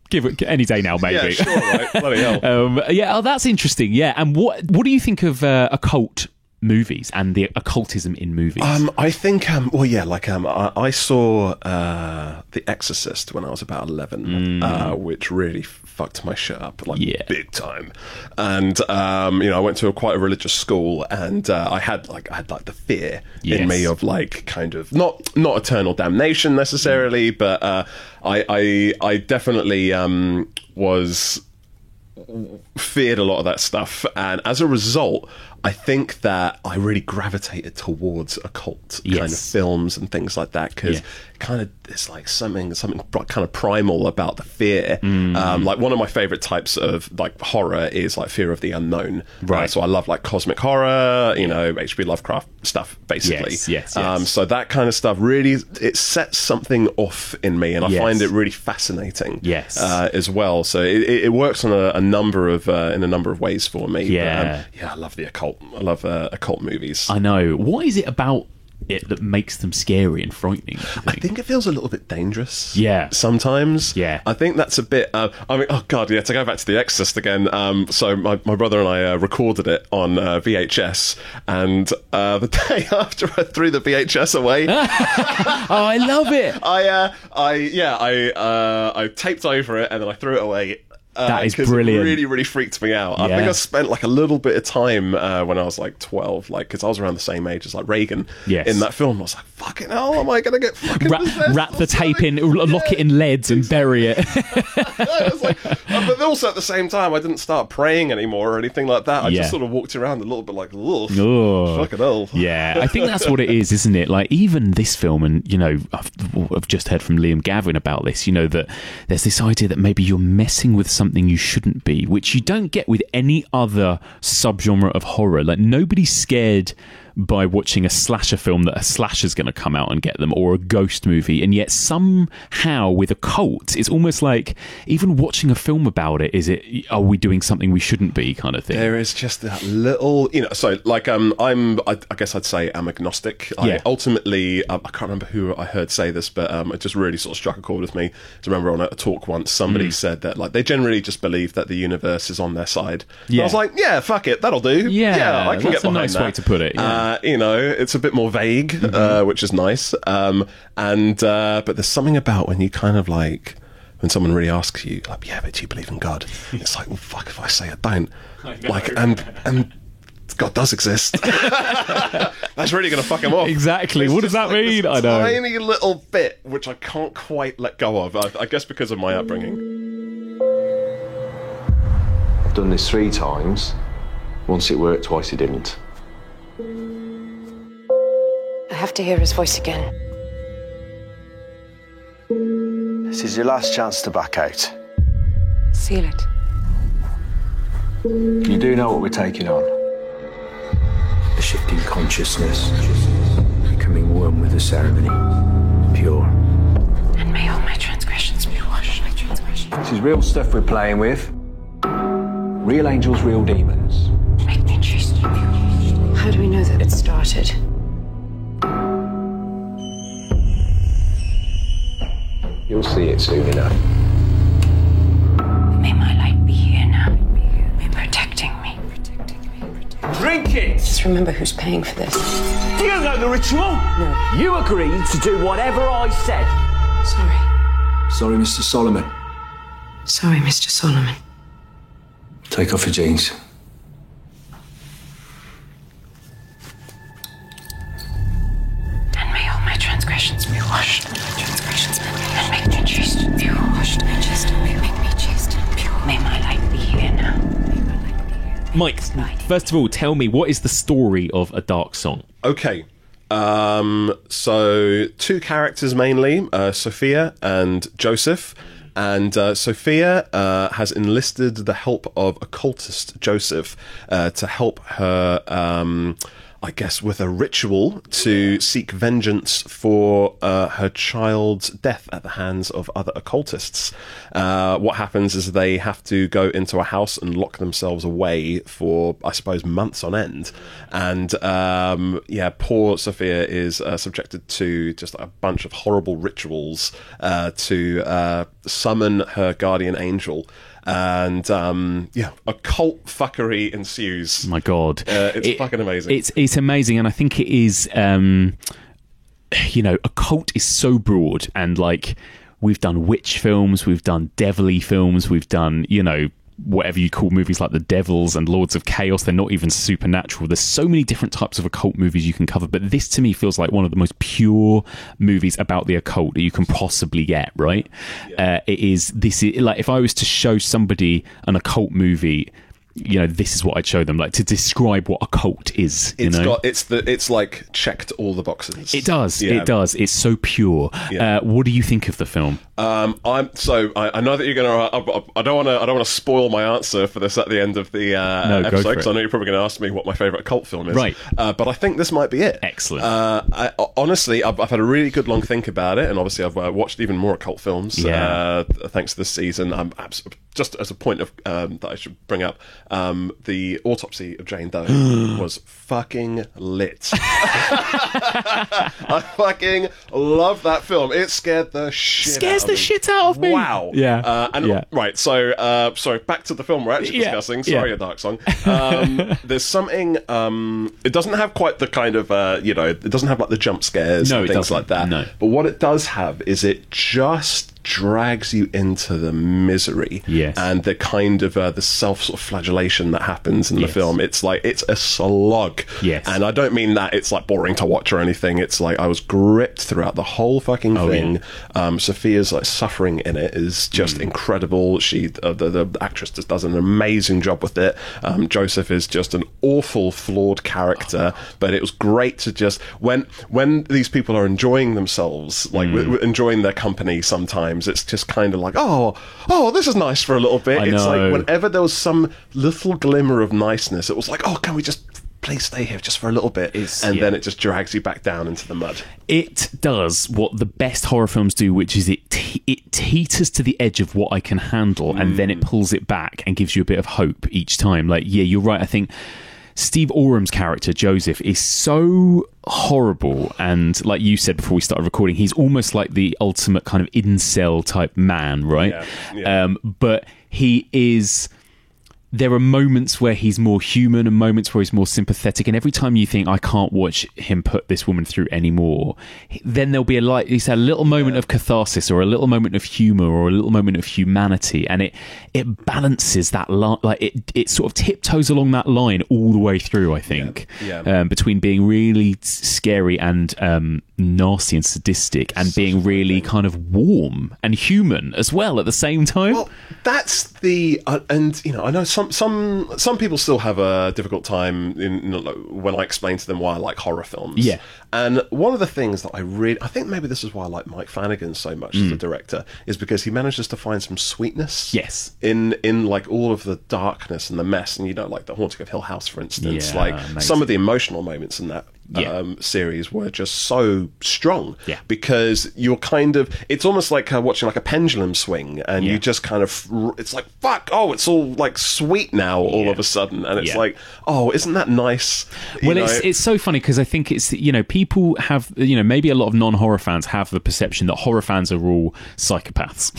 give it any day now, maybe. Yeah, sure. Right. Bloody hell. That's interesting. Yeah. And what do you think of occult movies and the occultism in movies? I think, I saw The Exorcist when I was about 11, which really fucked my shit up, big time. And I went to quite a religious school, and I had the fear in me of like kind of not eternal damnation necessarily, but I definitely was feared a lot of that stuff, and as a result, I think that I really gravitated towards occult kind of films and things like that, because kind of it's like something kind of primal about the fear. Like one of my favorite types of like horror is like fear of the unknown. Right. So I love like cosmic horror, H.P. Lovecraft stuff, basically. Yes. So that kind of stuff really, it sets something off in me, and I find it really fascinating. Yes. As well. So it works on a number of in a number of ways for me. Yeah. But, I love the occult. I love occult movies. I know. What is it about it that makes them scary and frightening? I think it feels a little bit dangerous. Yeah. Sometimes. Yeah. I think that's a bit... to go back to The Exorcist again. So my brother and I recorded it on VHS, and the day after I threw the VHS away... I love it! I taped over it, and then I threw it away. That is brilliant. It really, really freaked me out. I think I spent like a little bit of time when I was like 12, because I was around the same age as like Reagan in that film. I was like, fucking hell, am I going to get fucking possessed? Wrap the tape in, lock it in leads and bury it. But also at the same time, I didn't start praying anymore or anything like that. I just sort of walked around a little bit like, ugh, fucking hell. Yeah, I think that's what it is, isn't it? Like even this film, and I've just heard from Liam Gavin about this, that there's this idea that maybe you're messing with something you shouldn't be, which you don't get with any other subgenre of horror. Like nobody's scared by watching a slasher film that a slasher's going to come out and get them, or a ghost movie, and yet somehow with a cult, it's almost like even watching a film about it, are we doing something we shouldn't be, kind of thing. There is just that little, so like I guess I'd say I'm agnostic. Ultimately, I can't remember who I heard say this, but it just really sort of struck a chord with me. I remember on a talk once, somebody said that like they generally just believe that the universe is on their side. I was like, yeah, fuck it, that'll do. Yeah, I can get behind nice that. way to put it. It's a bit more vague, which is nice. But there's something about when you kind of like, when someone really asks you, like, yeah, but do you believe in God? It's like, well, fuck if I say I don't. Like, and God does exist. That's really going to fuck him off. Exactly. What does that mean? I know. Tiny little bit which I can't quite let go of. I guess because of my upbringing. I've done this 3 times. Once it worked, twice it didn't. I have to hear his voice again. This is your last chance to back out. Seal it. You do know what we're taking on. A shifting consciousness, becoming one with the ceremony, pure. And may all my transgressions be washed. This is real stuff we're playing with. Real angels, real demons. Make me chaste. How do we know that it started? You'll see it soon enough. May my light be here now. May protecting me. Drink it! Just remember who's paying for this. Do you know the ritual? No. You agreed to do whatever I said. Sorry. Sorry, Mr. Solomon. Sorry, Mr. Solomon. Take off your jeans. And may all my transgressions be washed. And make me chaste. Pure. Washed and chaste. Make me chaste. Pure. May my light be here now. Mike, first of all, tell me, what is the story of A Dark Song? Okay. So 2 characters mainly, Sophia and Joseph. And Sophia has enlisted the help of occultist Joseph to help her, I guess, with a ritual to seek vengeance for her child's death at the hands of other occultists. What happens is they have to go into a house and lock themselves away for, I suppose, months on end. And, poor Sophia is subjected to just a bunch of horrible rituals to summon her guardian angel. And occult fuckery ensues. My God, it's fucking amazing. It's amazing, and I think it is. Occult is so broad, and like we've done witch films, we've done devilly films, we've done whatever you call movies like The Devils and Lords of Chaos. They're not even supernatural. There's so many different types of occult movies you can cover, but this to me feels like one of the most pure movies about the occult that you can possibly get, right? Yeah. This is like, if I was to show somebody an occult movie, this is what I'd show them, like, to describe what a cult is. It's like checked all the boxes. It does. Yeah. It does. It's so pure. Yeah. What do you think of the film? I know that you're gonna. I don't want to spoil my answer for this at the end of the episode, because I know you're probably going to ask me what my favourite cult film is. Right. But I think this might be it. Excellent. Honestly, I've had a really good long think about it, and obviously I've watched even more occult films. Yeah. Thanks to this season. Just as a point of that I should bring up, the autopsy of Jane Doe was fucking lit. I fucking love that film. It scared the shit out of me. Wow. Yeah. Right. So, sorry. Back to the film we're actually discussing. Sorry, A Dark Song. There's something. It doesn't have quite the kind of it doesn't have like the jump scares and things like that. No. But what it does have is it just drags you into the misery. Yes. And the kind of the self sort of flagellation that happens in the film. It's like it's a slog. Yes. And I don't mean that it's like boring to watch or anything. It's like I was gripped throughout the whole fucking thing. Yeah. Sophia's like suffering in it is just incredible. She the actress just does an amazing job with it. Joseph is just an awful flawed character, but it was great to just when these people are enjoying themselves, like enjoying their company sometimes, it's just kind of like, oh, this is nice for a little bit. It's like whenever there was some little glimmer of niceness, it was like, oh, can we just please stay here just for a little bit, then it just drags you back down into the mud. It does what the best horror films do, which is it teeters to the edge of what I can handle, and then it pulls it back and gives you a bit of hope each time. Like, yeah, you're right. I think Steve Orum's character, Joseph, is so horrible, and like you said before we started recording, he's almost like the ultimate kind of incel type man, right? But he is... There are moments where he's more human and moments where he's more sympathetic, and every time you think, I can't watch him put this woman through anymore, then there'll be a little moment of catharsis, or a little moment of humour, or a little moment of humanity, and it balances that line. Like it sort of tiptoes along that line all the way through, I think, between being really scary and nasty and sadistic, and being really kind of warm and human as well at the same time. Well, that's the and you know, I know some people still have a difficult time when I explain to them why I like horror films. Yeah. And one of the things that I think maybe this is why I like Mike Flanagan so much as a director, is because he manages to find some sweetness. Yes. In like all of the darkness and the mess, and like The Haunting of Hill House, for instance. Yeah, like amazing. Some of the emotional moments in that series were just so strong, because you're kind of, it's almost like watching like a pendulum swing, and you just kind of, it's like, fuck, oh, it's all like sweet now all of a sudden, and it's like, oh, isn't that nice? Well, it's so funny, because I think it's, you know, people have, you know, maybe a lot of non-horror fans have the perception that horror fans are all psychopaths.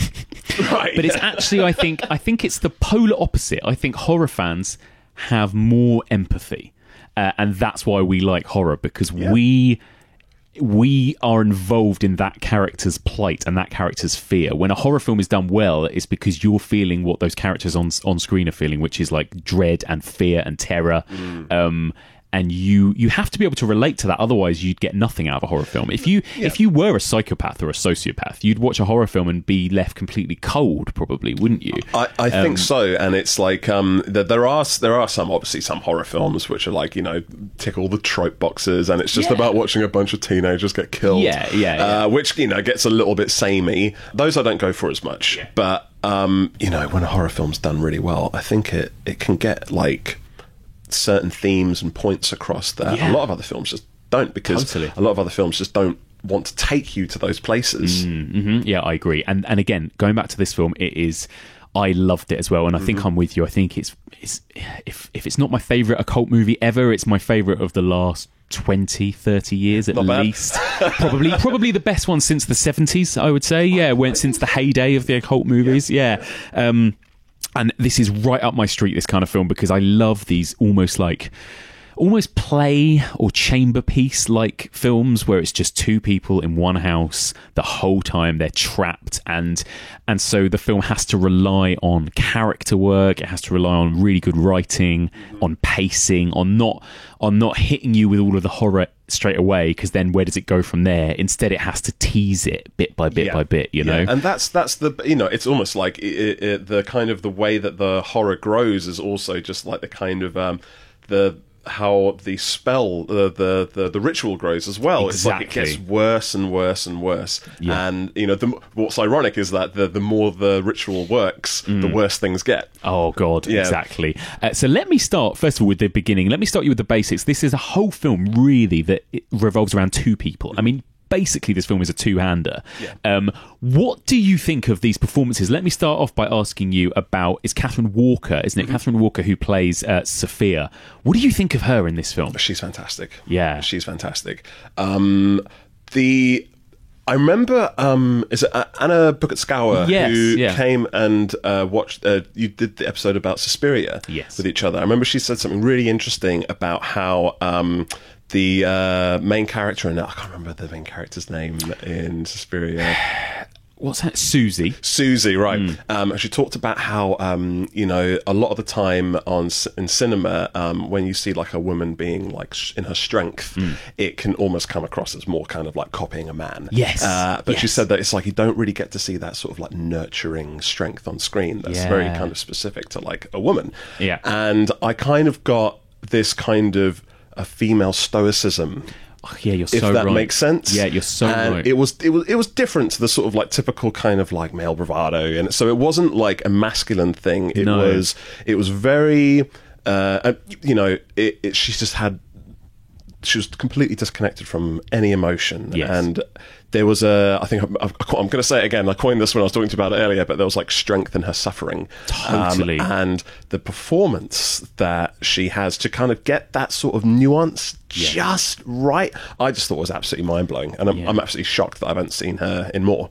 Right. But it's actually, I think it's the polar opposite. I think horror fans have more empathy. And that's why we like horror, because we are involved in that character's plight and that character's fear. When a horror film is done well, it's because you're feeling what those characters on screen are feeling, which is like dread and fear and terror. And you have to be able to relate to that, otherwise you'd get nothing out of a horror film. If you were a psychopath or a sociopath, you'd watch a horror film and be left completely cold, probably, wouldn't you? I think so, and it's like there are some horror films which are like, you know, tick all the trope boxes, and it's just about watching a bunch of teenagers get killed. Which, you know, gets a little bit samey. Those I don't go for as much, but you know, when a horror film's done really well, I think it can get like certain themes and points across that a lot of other films just don't, because a lot of other films just don't want to take you to those places. Yeah, I agree. And again, going back to this film, I loved it as well, and I think I'm with you. I think it's if it's not my favourite occult movie ever, it's my favourite of the last 20-30 years at least. probably the best one since the 70s, I would say. Since the heyday of the occult movies. And this is right up my street, this kind of film, because I love these almost play or chamber piece like films where it's just two people in one house the whole time. They're trapped, and so the film has to rely on character work. It has to rely on really good writing, on pacing, on not hitting you with all of the horror straight away, because then where does it go from there? Instead, it has to tease it bit by bit by bit, you know. And that's the, you know, it's almost like the kind of the way that the horror grows is also just like the kind of how the spell, the ritual grows as well. Exactly. It's like it gets worse and worse and worse. And you know, what's ironic is that the more the ritual works, the worse things get. Oh God, exactly. So let me start first of all with the beginning. Let me start you with the basics. This is a whole film really that it revolves around two people. I mean, basically this film is a two-hander. What do you think of these performances? Let me start off by asking you about, it's Catherine Walker, isn't it? Catherine Walker, who plays Sophia. What do you think of her in this film? She's fantastic. Yeah. She's fantastic. I remember, is it Anna Bukatskaya who came and watched, you did the episode about Suspiria with each other. I remember she said something really interesting about how the main character in it, I can't remember the main character's name in Suspiria. What's that? Susie, right. She talked about how, you know, a lot of the time in cinema, when you see like a woman being like in her strength, it can almost come across as more kind of like copying a man. But she said that it's like you don't really get to see that sort of like nurturing strength on screen. That's very kind of specific to like a woman. And I kind of got this kind of a female stoicism. You're so right. If that makes sense. Yeah, you're so right. It was different to the sort of like typical kind of like male bravado, and so it wasn't like a masculine thing. It was very you know, she's just had. She was completely disconnected from any emotion, and there was I think I'm going to say it again. I coined this when I was talking to you about it earlier, but there was like strength in her suffering, totally, and the performance that she has to kind of get that sort of nuance just right. I just thought it was absolutely mind blowing, and I'm absolutely shocked that I haven't seen her in more.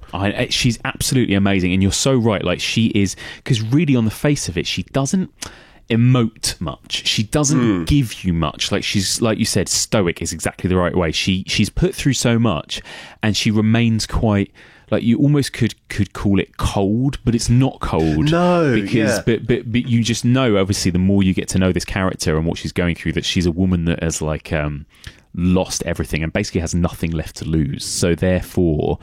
She's absolutely amazing, and you're so right. Like, she is, because really, on the face of it, she doesn't emote much. She doesn't give you much. Like, she's, like you said, stoic is exactly the right way. She's put through so much, and she remains quite, like, you almost could call it cold, but it's not cold. No, because but you just know, obviously, the more you get to know this character and what she's going through, that she's a woman that has like lost everything and basically has nothing left to lose. So therefore,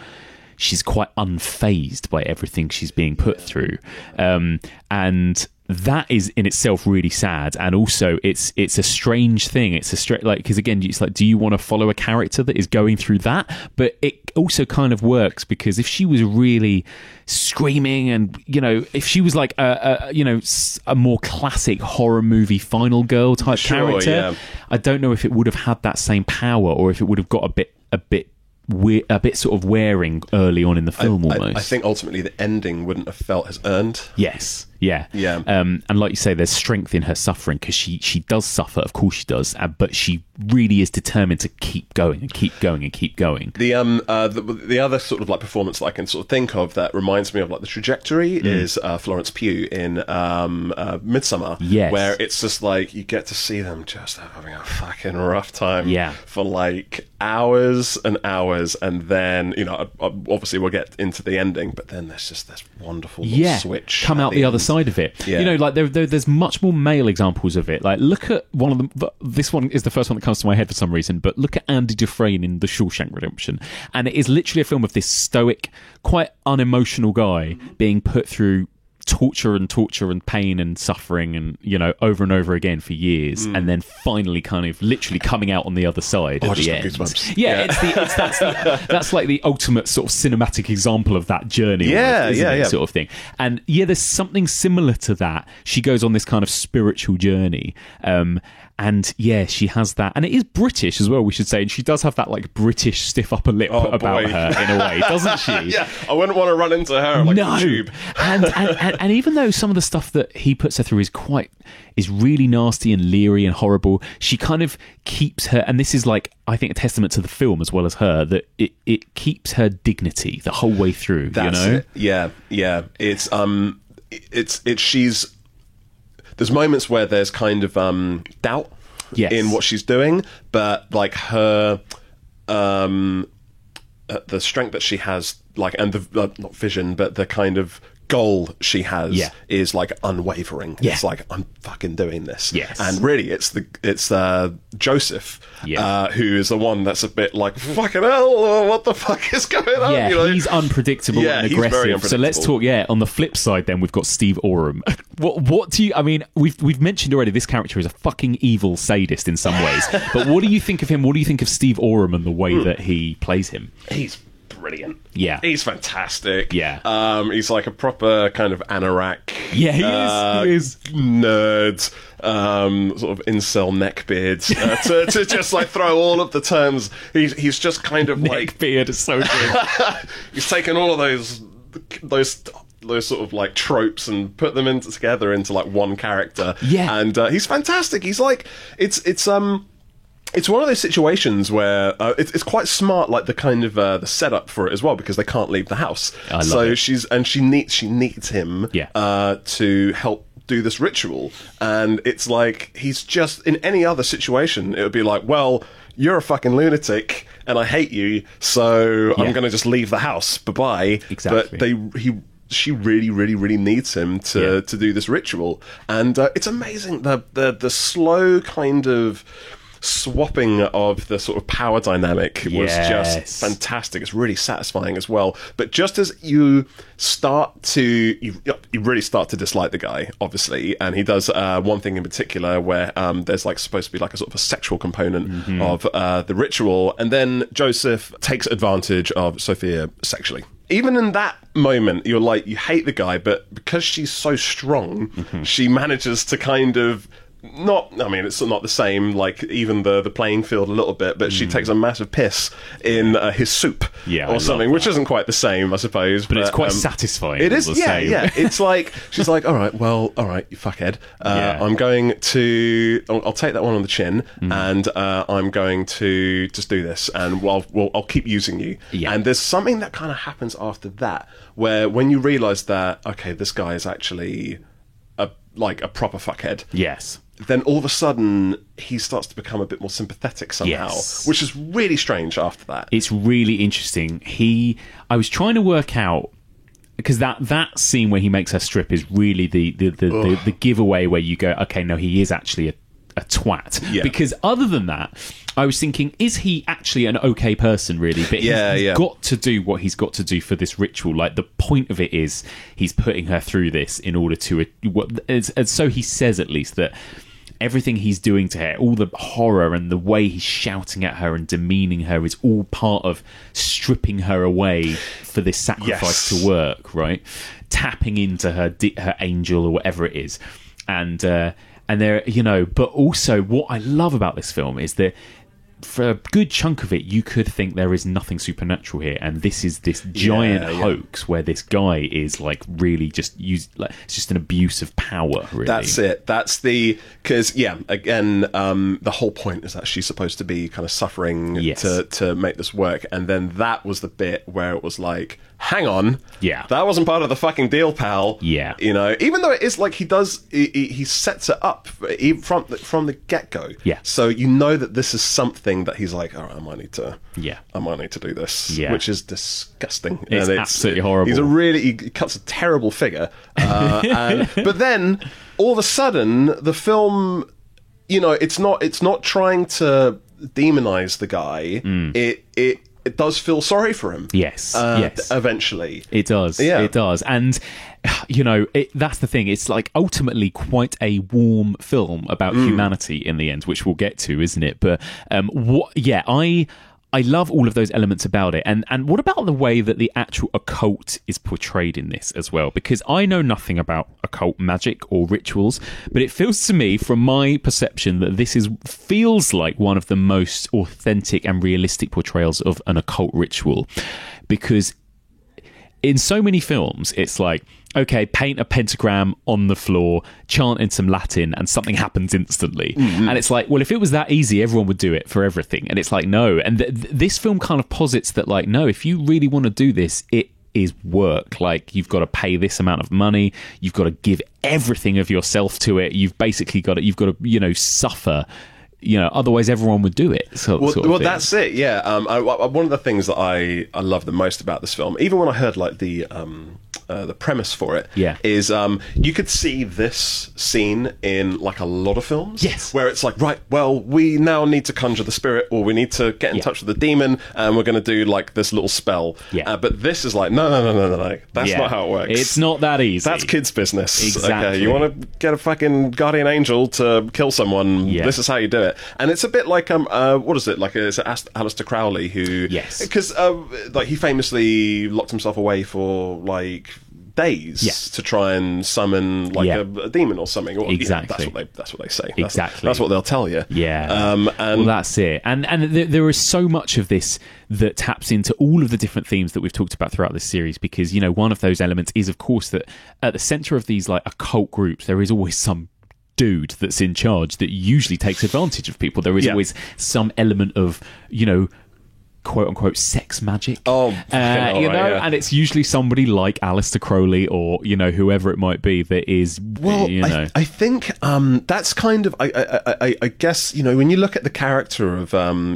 she's quite unfazed by everything she's being put through, and that is in itself really sad. And also, it's a strange thing. It's because again, it's like, do you want to follow a character that is going through that? But it also kind of works, because if she was really screaming, and you know, if she was like a more classic horror movie final girl type character, I don't know if it would have had that same power, or if it would have got a bit sort of wearing early on in the film. Almost, I think ultimately the ending wouldn't have felt as earned. Yes, yeah. And like you say, there's strength in her suffering, because she does suffer, of course she does, but she really is determined to keep going and keep going and keep going. The other sort of like performance that I can sort of think of that reminds me of like the trajectory is Florence Pugh in Midsommar, where it's just like you get to see them just having a fucking rough time for like hours and hours, and then, you know, obviously we'll get into the ending, but then there's just this wonderful switch come out the other side of it. You know, like there's much more male examples of it. Like, look at one of them. This one is the first one that comes to my head for some reason, but look at Andy Dufresne in The Shawshank Redemption, and it is literally a film of this stoic, quite unemotional guy being put through torture and pain and suffering, and, you know, over and over again for years, and then finally kind of literally coming out on the other side at the end. That's like the ultimate sort of cinematic example of that journey, sort of thing. And there's something similar to that. She goes on this kind of spiritual journey, and she has that, and it is British as well, we should say, and she does have that like British stiff upper lip about her in a way, doesn't she? I wouldn't want to run into her like a tube. and even though some of the stuff that he puts her through is really nasty and leery and horrible, she kind of keeps her, and this is like, I think, a testament to the film as well as her, that it keeps her dignity the whole way through. That's you know? It's she's. There's moments where there's kind of doubt in what she's doing, but like her, the strength that she has, like, and the not vision, but the kind of goal she has is like unwavering. It's like, I'm fucking doing this. And really, it's Joseph who is the one that's a bit like, fucking hell, what the fuck is going on? You know? He's unpredictable and aggressive. He's very unpredictable. So let's talk. On the flip side, then we've got Steve Oram. What do you? I mean, we've mentioned already, this character is a fucking evil sadist in some ways. But what do you think of him? What do you think of Steve Oram and the way that he plays him? He's brilliant. He's fantastic. He's like a proper kind of anorak. He is nerd, sort of incel neckbeard, to just like throw all of the terms. He's just kind of like neckbeard is so good. He's taken all of those sort of like tropes and put them together into like one character. And he's fantastic. He's like, it's one of those situations where it's quite smart, like the kind of the setup for it as well, because they can't leave the house. She needs him to help do this ritual, and it's like, he's just, in any other situation it would be like, well, you're a fucking lunatic and I hate you, so I'm going to just leave the house, bye-bye. Exactly. But she really, really, really needs him to do this ritual, and it's amazing, the slow kind of swapping of the sort of power dynamic was just fantastic. It's really satisfying as well. But just as you really start to dislike the guy, obviously, and he does one thing in particular where there's like supposed to be like a sort of a sexual component of the ritual, and then Joseph takes advantage of Sophia sexually. Even in that moment, you're like, you hate the guy, but because she's so strong, she manages to kind of it's not the same, like, even the playing field a little bit, but she takes a massive piss in his soup or something, which isn't quite the same, I suppose. But it's quite satisfying. It is, yeah. It's like, she's like, all right, you fuckhead. I'm going to... I'll take that one on the chin, and I'm going to just do this, and I'll keep using you. Yeah. And there's something that kind of happens after that, where when you realise that, okay, this guy is actually a proper fuckhead. Yes. Then all of a sudden he starts to become a bit more sympathetic somehow, which is really strange after that. It's really interesting. I was trying to work out, because that scene where he makes her strip is really the giveaway where you go, okay, no, he is actually a twat. Yeah. Because other than that, I was thinking, is he actually an okay person, really? But he's got to do what he's got to do for this ritual. Like, the point of it is he's putting her through this in order to... And so he says, at least, that everything he's doing to her, all the horror and the way he's shouting at her and demeaning her, is all part of stripping her away for this sacrifice to work, right? Tapping into her angel or whatever it is. And there, but also what I love about this film is that for a good chunk of it, you could think there is nothing supernatural here, and this is this giant hoax where this guy is like really just used, like, it's just an abuse of power. Really, that's it. That's because again, the whole point is that she's supposed to be kind of suffering to make this work, and then that was the bit where it was like, hang on, that wasn't part of the fucking deal, pal. Yeah, even though it is like he sets it up from the get go. Yeah, so that this is something that he's like, all right, I might need to do this, which is disgusting. It's absolutely horrible. He cuts a terrible figure, but then all of a sudden the film, it's not trying to demonize the guy. It does feel sorry for him. Yes. Eventually. It does. Yeah. It does. And, that's the thing. It's like ultimately quite a warm film about humanity in the end, which we'll get to, isn't it? But, I love all of those elements about it. And what about the way that the actual occult is portrayed in this as well? Because I know nothing about occult magic or rituals, but it feels to me, from my perception, that this feels like one of the most authentic and realistic portrayals of an occult ritual. Because in so many films, it's like, okay, paint a pentagram on the floor, chant in some Latin, and something happens instantly. And it's like, well, if it was that easy, everyone would do it for everything. And it's like, no. And this film kind of posits that, like, no, if you really want to do this, it is work. Like, you've got to pay this amount of money, you've got to give everything of yourself to it, you've got to suffer. Otherwise everyone would do it. Well, that's it. Yeah. One of the things that I love the most about this film, even when I heard like the premise for it, is you could see this scene in like a lot of films. Yes. Where it's like, right, well, we now need to conjure the spirit, or we need to get in touch with the demon, and we're going to do like this little spell. Yeah. But this is like, no. That's not how it works. It's not that easy. That's kids' business. Exactly. Okay, you want to get a fucking guardian angel to kill someone? Yeah. This is how you do it. And it's a bit like what is it? Like, it's Aleister Crowley who, because like he famously locked himself away for like days to try and summon like a demon or something. Or, that's what they say. That's what they'll tell you. Yeah. Well, that's it. And there is so much of this that taps into all of the different themes that we've talked about throughout this series, because one of those elements is, of course, that at the center of these like occult groups, there is always some dude that's in charge that usually takes advantage of people. There is always some element of, quote unquote sex magic. And it's usually somebody like Aleister Crowley or whoever it might be that is. Well, I think that's kind of I guess when you look at the character of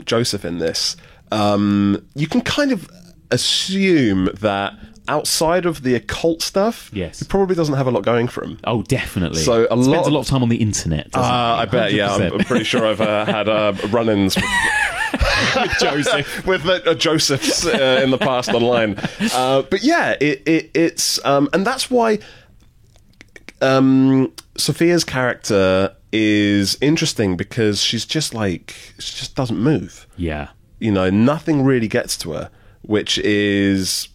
Joseph in this, you can kind of assume that outside of the occult stuff, he probably doesn't have a lot going for him. Oh, definitely. So spends a lot of time on the internet. I bet. 100%. Yeah, I'm pretty sure I've had run-ins with Joseph, with Josephs in the past online. But yeah, it's and that's why Sophia's character is interesting, because she just doesn't move. Yeah, nothing really gets to her, which is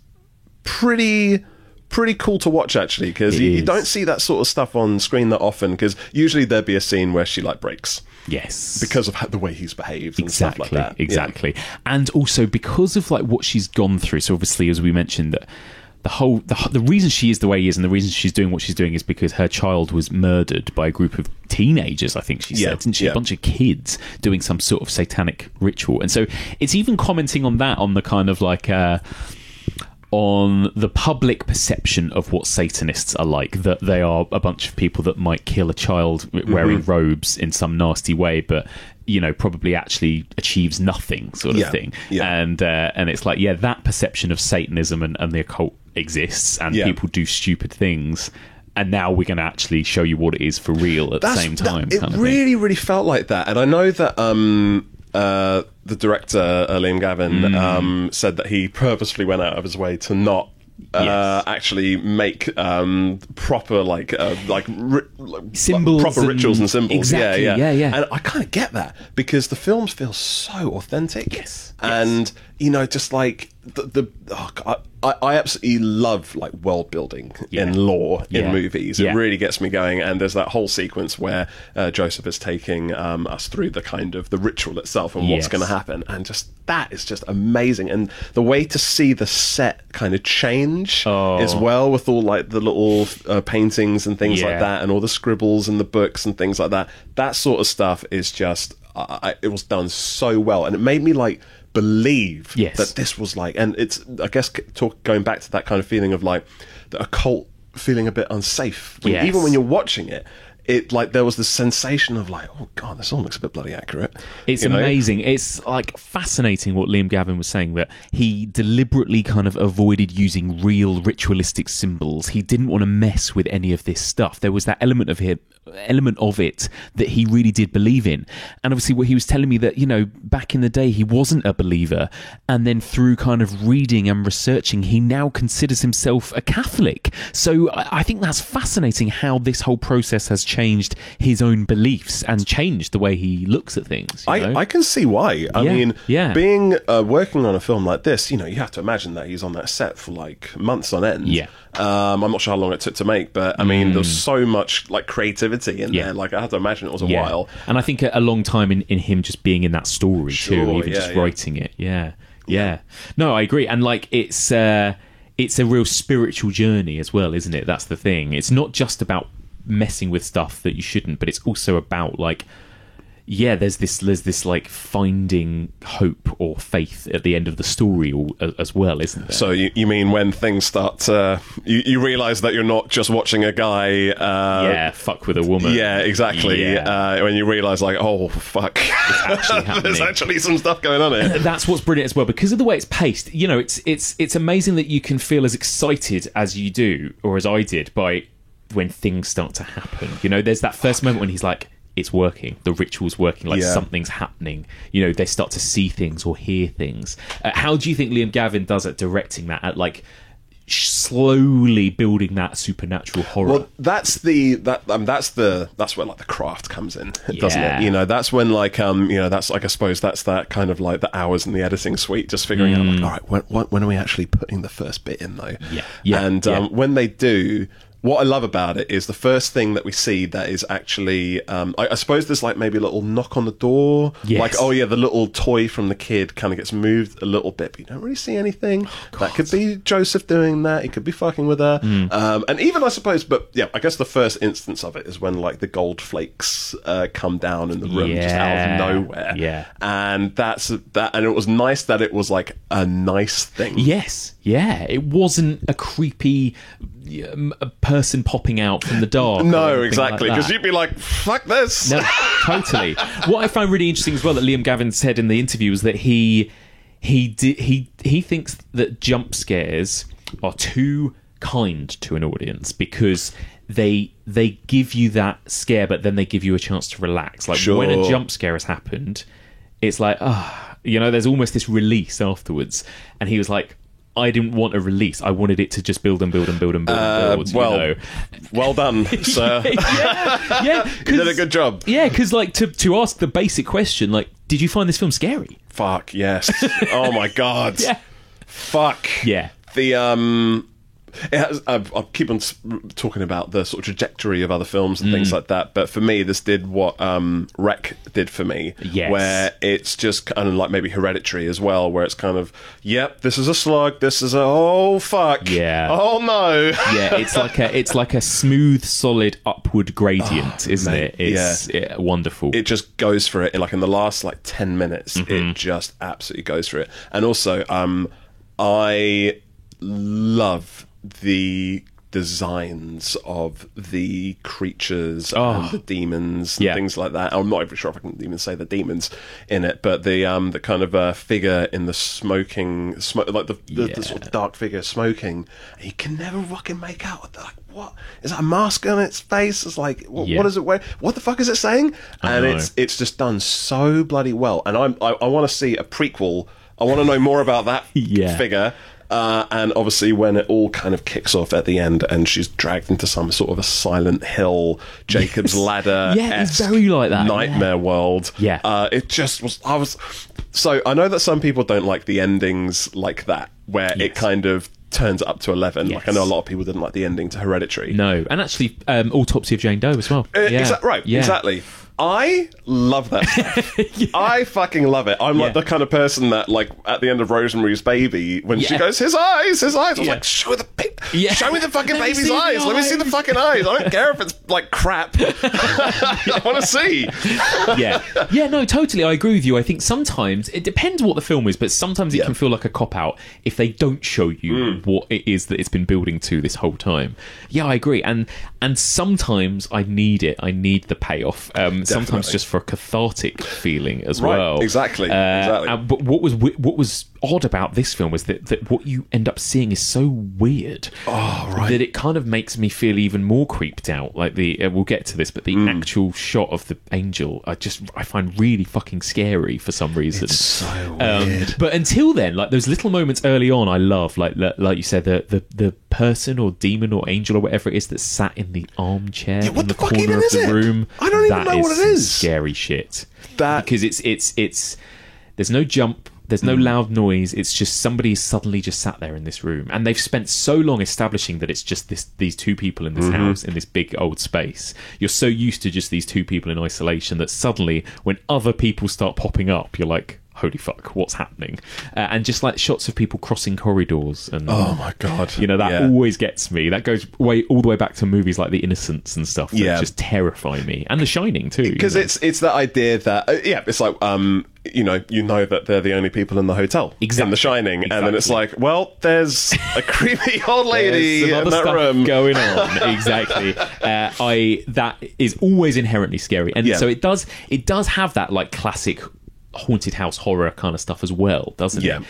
pretty pretty cool to watch, actually, because you don't see that sort of stuff on screen that often, because usually there'd be a scene where she like breaks. Yes. Because of the way he's behaved and stuff like that. Exactly. Yeah. And also because of like what she's gone through. So obviously, as we mentioned, that the reason she is the way she is and the reason she's doing what she's doing is because her child was murdered by a group of teenagers, I think she said, didn't she? A bunch of kids doing some sort of satanic ritual. And so it's even commenting on that, on the kind of like on the public perception of what Satanists are like, that they are a bunch of people that might kill a child wearing robes in some nasty way, but probably actually achieves nothing, sort of thing. And it's like, that perception of Satanism and the occult exists, and people do stupid things, and now we're going to actually show you what it is for real at the same time. It really felt like that. And I know that the director, Liam Gavin, said that he purposefully went out of his way to not actually make proper symbols, proper rituals and symbols. Exactly. Yeah. And I kind of get that, because the films feel so authentic. Yes. And just like I absolutely love like world building and lore in movies. It really gets me going. And there's that whole sequence where Joseph is taking us through the kind of the ritual itself and what's going to happen, and just that is just amazing. And the way to see the set kind of change as well, with all like the little paintings and things like that, and all the scribbles and the books and things like that. That sort of stuff is just it was done so well, and it made me like believe that this was like, and it's, I guess, going back to that kind of feeling of like the occult feeling a bit unsafe even when you're watching it. It like there was this sensation of like, oh god, this all looks a bit bloody accurate. It's amazing. It's like fascinating what Liam Gavin was saying, that he deliberately kind of avoided using real ritualistic symbols. He didn't want to mess with any of this stuff. There was that element of it that he really did believe in. And obviously what he was telling me that, back in the day he wasn't a believer, and then through kind of reading and researching, he now considers himself a Catholic. So I think that's fascinating how this whole process has changed his own beliefs and changed the way he looks at things. I can see why. I mean, being working on a film like this, you have to imagine that he's on that set for like months on end. I'm not sure how long it took to make, but I mean, there's so much like creativity in there. Like I have to imagine it was a while. And I think a long time in him just being in that story too, even just writing it. Yeah. No, I agree. And like it's a real spiritual journey as well, isn't it? That's the thing. It's not just about messing with stuff that you shouldn't, but it's also about like, there's this like finding hope or faith at the end of the story as well, isn't there? So you mean when things start to, you realise that you're not just watching a guy fuck with a woman. Yeah, exactly. When you realise like, oh fuck, it's actually happening. There's actually some stuff going on here. That's what's brilliant as well, because of the way it's paced. It's amazing that you can feel as excited as you do, or as I did, by when things start to happen. There's that first moment when he's like, it's working, the ritual's working, like something's happening. They start to see things or hear things. How do you think Liam Gavin does at directing that, at like slowly building that supernatural horror? Well, that's where like the craft comes in, doesn't it? That's when like that's like, I suppose that's that kind of like the hours in the editing suite, just figuring out like, all right, when are we actually putting the first bit in though? When they do, what I love about it is the first thing that we see that is actually, I suppose there's like maybe a little knock on the door. Like, the little toy from the kid kind of gets moved a little bit, but you don't really see anything. That could be Joseph doing that. He could be fucking with her. And even, I suppose, but I guess the first instance of it is when like the gold flakes come down in the room just out of nowhere. And that's that. And it was nice that it was like a nice thing. Yes. Yeah. It wasn't a creepy a person popping out from the dark. No, exactly, because you'd be like, fuck this. No, totally. What I find really interesting as well that Liam Gavin said in the interview was that he thinks that jump scares are too kind to an audience, because they give you that scare, but then they give you a chance to relax. Like when a jump scare has happened, it's like, there's almost this release afterwards. And he was like, I didn't want a release. I wanted it to just build and build and build and build. Well done, sir. You did a good job. Yeah, because like to ask the basic question, like, did you find this film scary? Fuck yes. Oh my god. Yeah. Fuck. Yeah. It has, I keep on talking about the sort of trajectory of other films and things like that, but for me, this did what Wreck did for me, where it's just kind of like maybe Hereditary as well, where it's kind of, yep, this is a slug, this is a, oh fuck, oh no, it's like a smooth, solid upward gradient, isn't it? It's wonderful. It just goes for it. Like in the last 10 minutes, it just absolutely goes for it. And also, I love the designs of the creatures and the demons and things like that. I'm not even sure if I can even say the demons in it, but the kind of figure in the smoking, the sort of dark figure smoking, and you can never fucking make out what is that, a mask on its face? It's like what is it? What the fuck is it saying? And it's just done so bloody well. And I want to see a prequel. I want to know more about that figure. And obviously when it all kind of kicks off at the end and she's dragged into some sort of a Silent Hill, Jacob's Ladder, it's very like that nightmare world. It just was. So I know that some people don't like the endings like that, where it kind of turns it up to 11. Like I know a lot of people didn't like the ending to Hereditary. No, and actually Autopsy of Jane Doe as well. Exactly. I love that stuff. I fucking love it. I'm like the kind of person that, like, at the end of Rosemary's Baby, when she goes, his eyes, I was like, show me the fucking baby's eyes. Let me see the fucking eyes. I don't care if it's like crap. I want to see. No, totally. I agree with you. I think sometimes it depends what the film is, but sometimes it can feel like a cop out if they don't show you what it is that it's been building to this whole time. Yeah, I agree. And sometimes I need it. I need the payoff. Sometimes just for a cathartic feeling as well. Exactly. But what was odd about this film was that what you end up seeing is so weird that it kind of makes me feel even more creeped out. Like we'll get to this, but the actual shot of the angel, I find really fucking scary for some reason. It's so weird. But until then, like those little moments early on, I love. Like you said, the person or demon or angel or whatever it is that sat in the armchair in the corner of the room. I don't even know what it is. Scary shit. Because it's there's no jump. There's no loud noise. It's just somebody suddenly just sat there in this room, and they've spent so long establishing that it's just these two people in this house in this big old space. You're so used to just these two people in isolation that suddenly, when other people start popping up, you're like, holy fuck, what's happening? And just like shots of people crossing corridors, and oh my god, that always gets me. That goes all the way back to movies like The Innocents and stuff that just terrify me, and The Shining too. Because it's that idea that it's like you know that they're the only people in the hotel in The Shining, and then it's like, well, there's a creepy old lady in that room going on. Exactly. That is always inherently scary, and so it does have that like classic haunted house horror kind of stuff as well, doesn't it?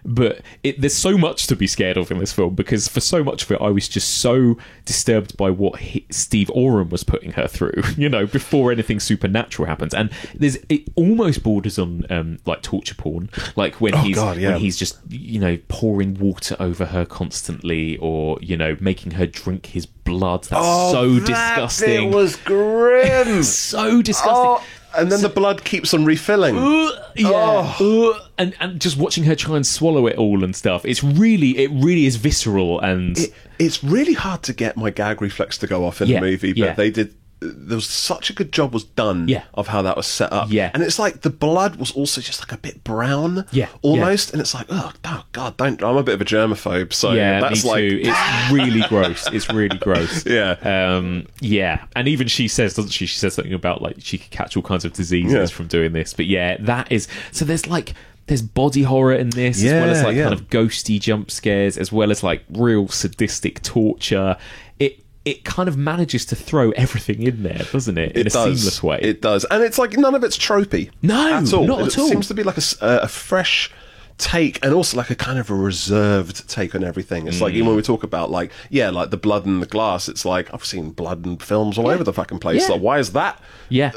But there's so much to be scared of in this film, because for so much of it I was just so disturbed by what Steve Oram was putting her through, before anything supernatural happens. And it almost borders on like torture porn, like when he's just pouring water over her constantly, or making her drink his blood. That's so disgusting. It was grim. So disgusting. And then the blood keeps on refilling. And just watching her try and swallow it all and stuff. It really is visceral, and it's really hard to get my gag reflex to go off in the movie, but they did. There was such a good job was done of how that was set up. And it's like the blood was also just like a bit brown, almost. And it's like, oh god, don't. I'm a bit of a germaphobe, so that's me like too. It's really gross. It's really gross. And even she says, doesn't she? She says something about like she could catch all kinds of diseases from doing this. But that is so. There's body horror in this, as well as like kind of ghosty jump scares, as well as like real sadistic torture. It kind of manages to throw everything in there, doesn't it? In a seamless way. It does. And it's like none of it's tropey. No, at all. Not at all. It seems to be like a fresh take, and also like a kind of a reserved take on everything. It's like, even when we talk about like the blood in the glass, it's like, I've seen blood in films all over the fucking place. Like, why is that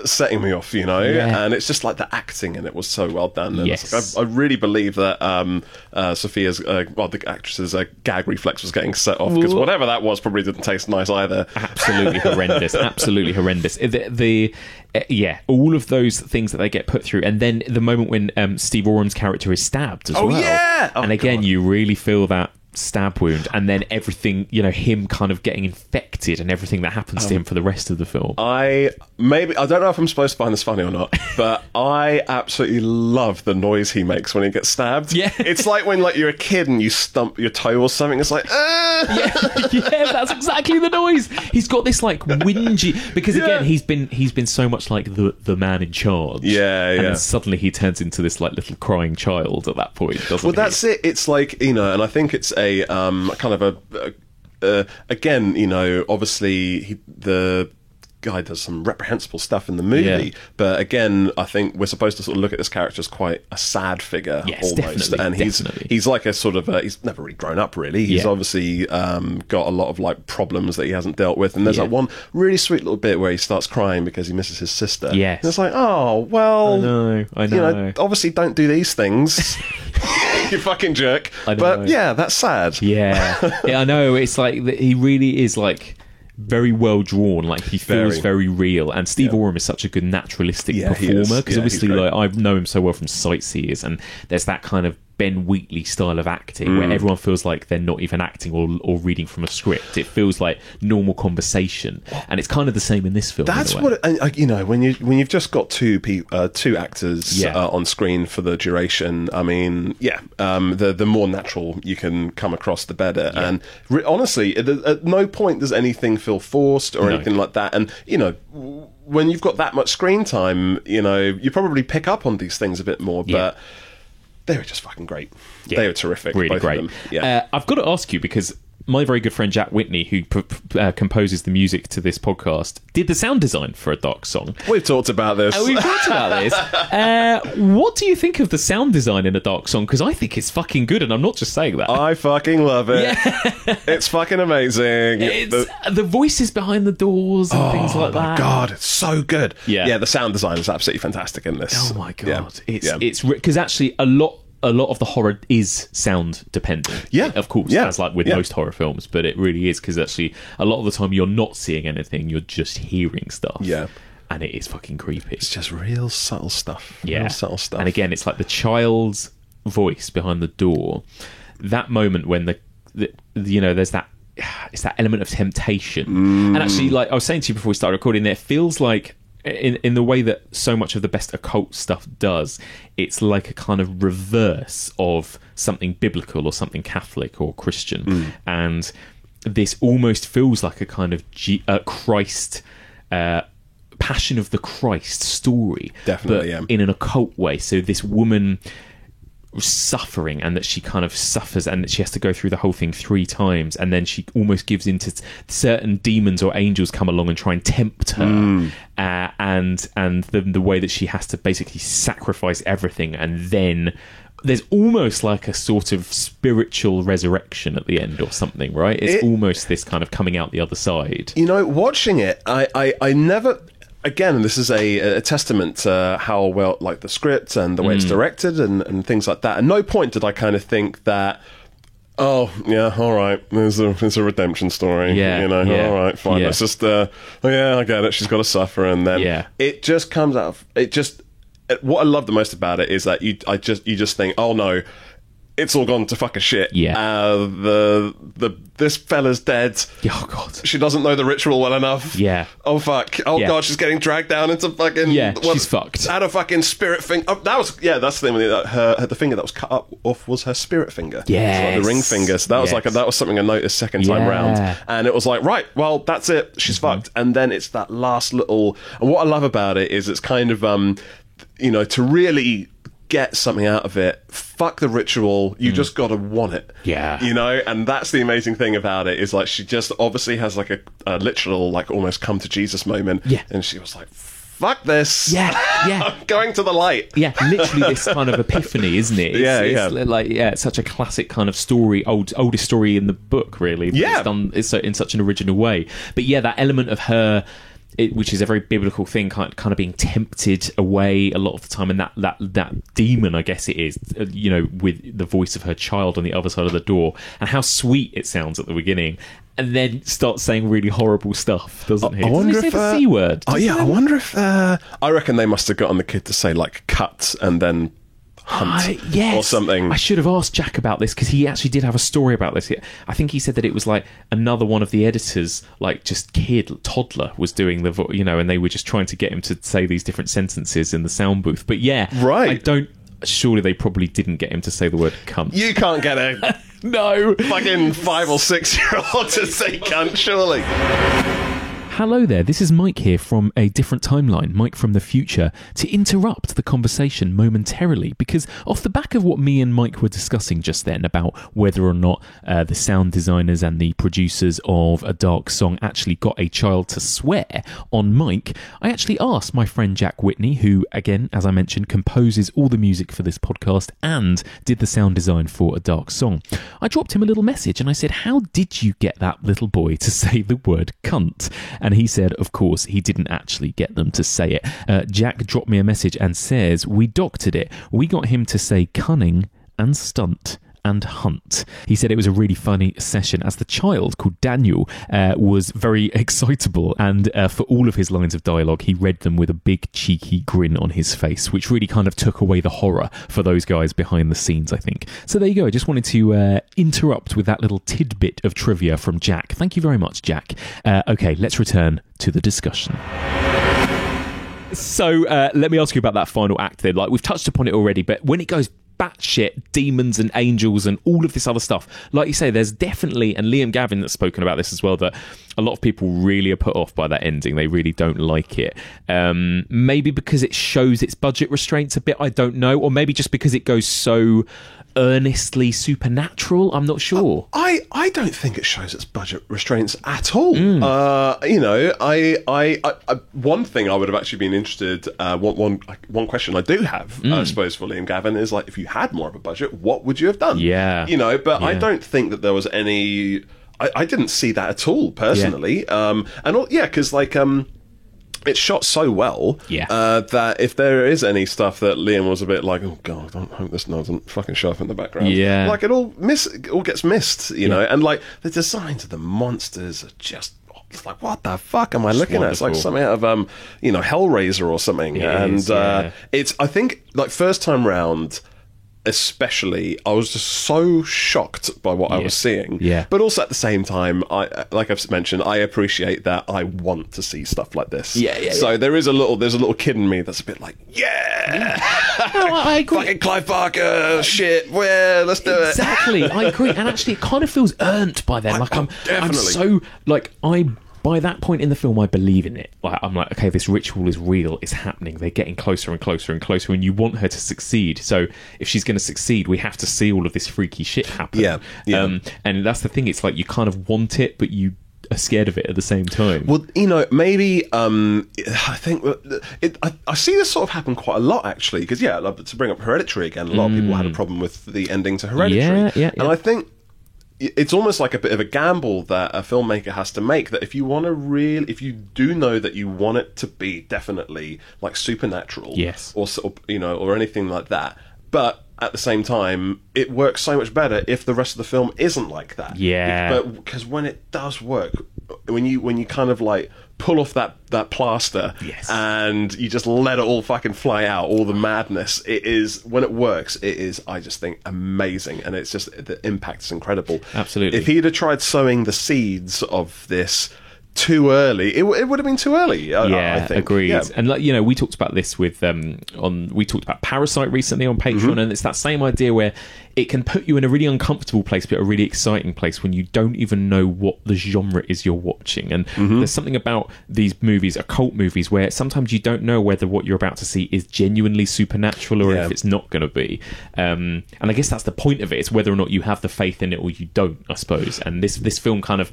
setting me off, And it's just like the acting in it was so well done. And I really believe that Sophia's the actress's gag reflex was getting set off, because whatever that was probably didn't taste nice either. Absolutely horrendous. Absolutely horrendous. All of those things that they get put through, and then the moment when Steve Oram's character is stabbed as well. And again, you really feel that stab wound, and then everything, him kind of getting infected and everything that happens to him for the rest of the film. I don't know if I'm supposed to find this funny or not, but I absolutely love the noise he makes when he gets stabbed. Yeah. It's like when you're a kid and you stump your toe or something. It's like, yeah, that's exactly the noise. He's got this like whingy, because again he's been so much like the man in charge. And then suddenly he turns into this like little crying child at that point, doesn't he? Well, that's it. It's like, and I think it's a kind of again, obviously the guy does some reprehensible stuff in the movie, but again, I think we're supposed to sort of look at this character as quite a sad figure, almost. And he's like a sort of he's never really grown up, really. He's obviously got a lot of like problems that he hasn't dealt with, and there's like one really sweet little bit where he starts crying because he misses his sister. And it's like, oh well, I know. Obviously don't do these things. You fucking jerk. But yeah, that's sad. Yeah, I know. It's like he really is like very well drawn. Like he feels very real. And Steve Oram is such a good naturalistic performer, because obviously like I know him so well from Sightseers, and there's that kind of Ben Wheatley style of acting where everyone feels like they're not even acting or reading from a script. It feels like normal conversation, and it's kind of the same in this film. That's what when you've just got two actors on screen for the duration. I mean, the more natural you can come across, the better. And honestly, at no point does anything feel forced or anything like that. And when you've got that much screen time, you probably pick up on these things a bit more, but they were just fucking great. Yeah. They were terrific. Really both great. Of them. Yeah. I've got to ask you, because my very good friend Jack Whitney, who composes the music to this podcast, did the sound design for A Dark Song. We've talked about this. What do you think of the sound design in A Dark Song? Because I think it's fucking good, and I'm not just saying that. I fucking love it. Yeah. It's fucking amazing. The voices behind the doors and things like that. Oh my God, it's so good. Yeah, the sound design is absolutely fantastic in this. Oh my God. It's because actually a lot of the horror is sound dependent. Yeah. Of course, as like with most horror films, but it really is, because actually a lot of the time you're not seeing anything, you're just hearing stuff. Yeah. And it is fucking creepy. It's just real subtle stuff. Yeah. Real subtle stuff. And again, it's like the child's voice behind the door. That moment when there's that, it's that element of temptation. And actually, like I was saying to you before we started recording, it feels like in the way that so much of the best occult stuff does, it's like a kind of reverse of something biblical or something Catholic or Christian. And this almost feels like a kind of Christ, Passion of the Christ story. Definitely, but in an occult way. So this woman suffering, and that she kind of suffers, and that she has to go through the whole thing 3 times, and then she almost gives into certain demons or angels come along and try and tempt her, and the way that she has to basically sacrifice everything, and then there's almost like a sort of spiritual resurrection at the end or something, right? It's almost this kind of coming out the other side. Watching it, I never... Again, this is a testament to how well, like, the script and the way it's directed and things like that. At no point did I kind of think that, oh, yeah, all right, there's a redemption story. Yeah, all right, fine. It's just, I get it, she's got to suffer. And then it just comes out of, what I love the most about it is that you just think, oh no, it's all gone to fucking shit. Yeah. This fella's dead. Oh God. She doesn't know the ritual well enough. Yeah. Oh fuck. Oh God, she's getting dragged down into fucking. Yeah. She's fucked. Had a fucking spirit finger. Oh, that's the thing. The finger that was cut off was her spirit finger. Yeah. Like the ring finger. So that was that was something I noticed second time round, and it was like, right, well, that's it. She's fucked. And then it's that last little. And what I love about it is it's kind of to really get something out of it, fuck the ritual, you just gotta want it. Yeah. And that's the amazing thing about it, is like she just obviously has like a literal, like, almost come to Jesus moment. Yeah. And she was like, fuck this. Yeah. I'm going to the light. Yeah, literally this kind of epiphany, isn't it? It's such a classic kind of story, oldest story in the book, really. Yeah. It's done in such an original way. But yeah, that element of her, which is a very biblical thing, kind of being tempted away a lot of the time, and that demon, I guess it is, with the voice of her child on the other side of the door, and how sweet it sounds at the beginning, and then starts saying really horrible stuff, doesn't he? I wonder doesn't he if say the C word? I wonder if I reckon they must have gotten the kid to say, like, cut, and then Hunt yes. or something. I should have asked Jack about this because he actually did have a story about this. I think he said that it was like another one of the editors, like just toddler, was doing the, and they were just trying to get him to say these different sentences in the sound booth. But yeah, right. Surely they probably didn't get him to say the word cunt. You can't get a no fucking 5 or 6 year old to say cunt, surely. Hello there, this is Mike here from a different timeline, Mike from the future, to interrupt the conversation momentarily, because off the back of what me and Mike were discussing just then about whether or not the sound designers and the producers of A Dark Song actually got a child to swear on Mike, I actually asked my friend Jack Whitney, who, again, as I mentioned, composes all the music for this podcast and did the sound design for A Dark Song. I dropped him a little message and I said, how did you get that little boy to say the word cunt? And he said, of course, he didn't actually get them to say it. Jack dropped me a message and says, we doctored it. We got him to say cunning and stunt and hunt. He said it was a really funny session as the child, called Daniel, was very excitable, and for all of his lines of dialogue, he read them with a big cheeky grin on his face, which really kind of took away the horror for those guys behind the scenes, I think. So there you go. I just wanted to interrupt with that little tidbit of trivia from Jack. Thank you very much, Jack. Okay, let's return to the discussion. So let me ask you about that final act then. Like, we've touched upon it already, but when it goes batshit, demons and angels and all of this other stuff, like you say, there's definitely, and Liam Gavin has spoken about this as well, that a lot of people really are put off by that ending. They really don't like it. Maybe because it shows its budget restraints a bit, I don't know, or maybe just because it goes so earnestly supernatural. I'm not sure. I don't think it shows its budget restraints at all. One thing I would have actually been interested. One question I do have, I suppose, for Liam Gavin is, like, if you had more of a budget, what would you have done? Yeah, but yeah. I don't think that there was any. I didn't see that at all personally. Yeah. Because it's shot so well that if there is any stuff that Liam was a bit like, oh god, I hope this doesn't fucking show up in the background. Yeah, like it all gets missed, you know. And like the designs of the monsters are just. It's like, what the fuck am I looking at? It's like something out of Hellraiser or something. It's I think like first time round, especially, I was just so shocked by what I was seeing. Yeah. But also at the same time, like I've mentioned, I appreciate that I want to see stuff like this. So there's a little kid in me that's a bit like, I agree. Fucking Clive Barker shit. Well, let's do it. Exactly. I agree. And actually, it kind of feels earned by then. I'm so like by that point in the film, I believe in it. Like, I'm like, okay, this ritual is real. It's happening. They're getting closer and closer and closer, and you want her to succeed. So if she's going to succeed, we have to see all of this freaky shit happen. Yeah. And that's the thing. It's like you kind of want it, but you are scared of it at the same time. Well, maybe I think I see this sort of happen quite a lot, actually. Because to bring up Hereditary again, a lot of people had a problem with the ending to Hereditary. Yeah. And I think it's almost like a bit of a gamble that a filmmaker has to make, that if you do know that you want it to be definitely like supernatural, or anything like that, but at the same time, it works so much better if the rest of the film isn't like that. Yeah. But because when it does work, when you kind of like pull off that plaster and you just let it all fucking fly out, all the madness, when it works, it is, I just think, amazing. And it's just, the impact is incredible. Absolutely. If he'd have tried sowing the seeds of this too early, it would have been too early. I think. Agreed. Yeah. And we talked about this with we talked about Parasite recently on Patreon, and it's that same idea where it can put you in a really uncomfortable place, but a really exciting place when you don't even know what the genre is you're watching. And there's something about these movies, occult movies, where sometimes you don't know whether what you're about to see is genuinely supernatural or if it's not going to be. And I guess that's the point of it. It's whether or not you have the faith in it or you don't, I suppose. And this film kind of,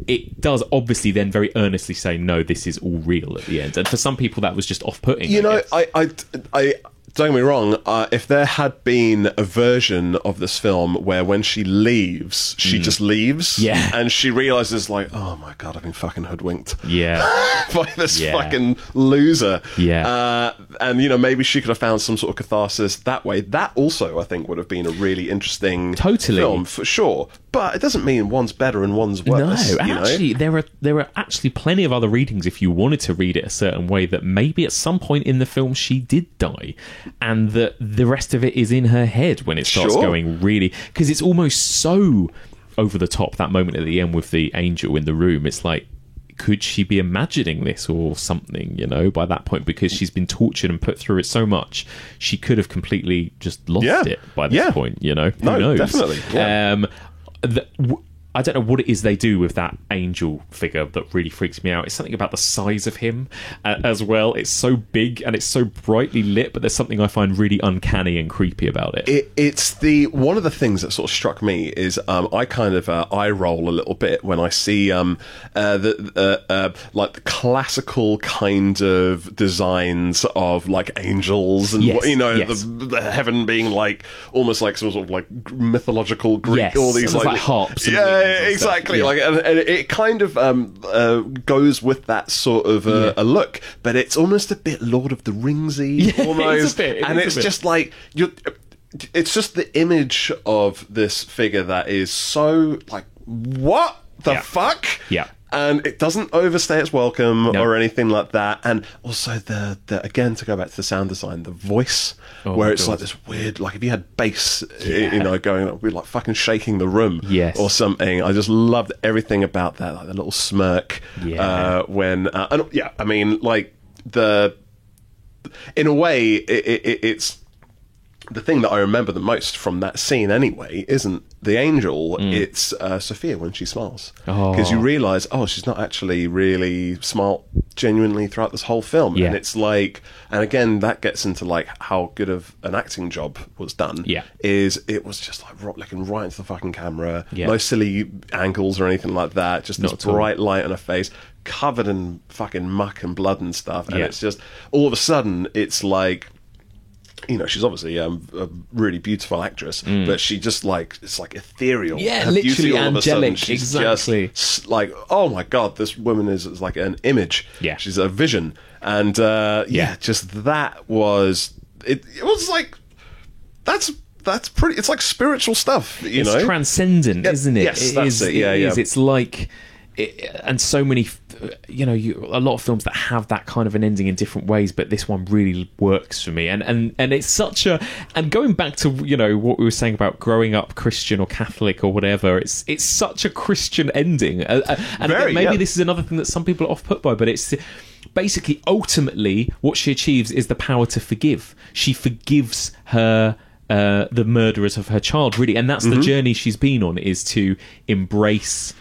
it does obviously then very earnestly say, no, this is all real at the end. And for some people that was just off-putting. I don't get me wrong, if there had been a version of this film where when she leaves, she just leaves, and she realises, like, oh my god, I've been fucking hoodwinked by this fucking loser, and maybe she could have found some sort of catharsis that way. That also, I think, would have been a really interesting film, for sure. But it doesn't mean one's better and one's worse. No, and actually, there are actually plenty of other readings if you wanted to read it a certain way, that maybe at some point in the film she did die, and that the rest of it is in her head when it starts going really... Because it's almost so over the top, that moment at the end with the angel in the room. It's like, could she be imagining this or something, by that point, because she's been tortured and put through it so much, she could have completely just lost it by this point, Who knows? Definitely. Yeah. I don't know what it is they do with that angel figure that really freaks me out. It's something about the size of him as well. It's so big and it's so brightly lit, but there's something I find really uncanny and creepy about it. It's one of the things that sort of struck me is I kind of eye roll a little bit when I see like the classical kind of designs of like angels and the heaven being like almost like some sort of like mythological Greek, all these like harps. Exactly. Yeah. Like, and it kind of goes with that sort of a look, but it's almost a bit Lord of the Ringsy, almost. It's just like it's just the image of this figure that is so like, what the fuck? Yeah. And it doesn't overstay its welcome or anything like that. And also the again, to go back to the sound design, the voice, where it's like this weird, like if you had bass, going up, we're like fucking shaking the room or something. I just loved everything about that, like the little smirk when, I mean, like in a way, it's the thing that I remember the most from that scene anyway isn't the angel, it's Sophia when she smiles. Because you realise, she's not actually really smiled genuinely throughout this whole film. And it's like, and again, that gets into like how good of an acting job was done. Is it was just like looking right into the fucking camera, no silly angles or anything like that, just this bright light on her face, covered in fucking muck and blood and stuff. And it's just, all of a sudden, it's like, she's obviously a really beautiful actress, but she just like, it's like ethereal. Yeah, her literally beauty, all angelic. Of a sudden, she's exactly. Just like, oh my God, this woman is like an image. Yeah. She's a vision. And just that was, it was like, that's pretty, it's like spiritual stuff, It's transcendent, isn't it? Yes, that's it. Yeah, it is. It's like... and so many, a lot of films that have that kind of an ending in different ways, but this one really works for me. And it's such a, and going back to what we were saying about growing up Christian or Catholic or whatever, it's such a Christian ending. And maybe this is another thing that some people are off put by, but it's basically ultimately what she achieves is the power to forgive. She forgives the murderers of her child, really, and that's the journey she's been on, is to embrace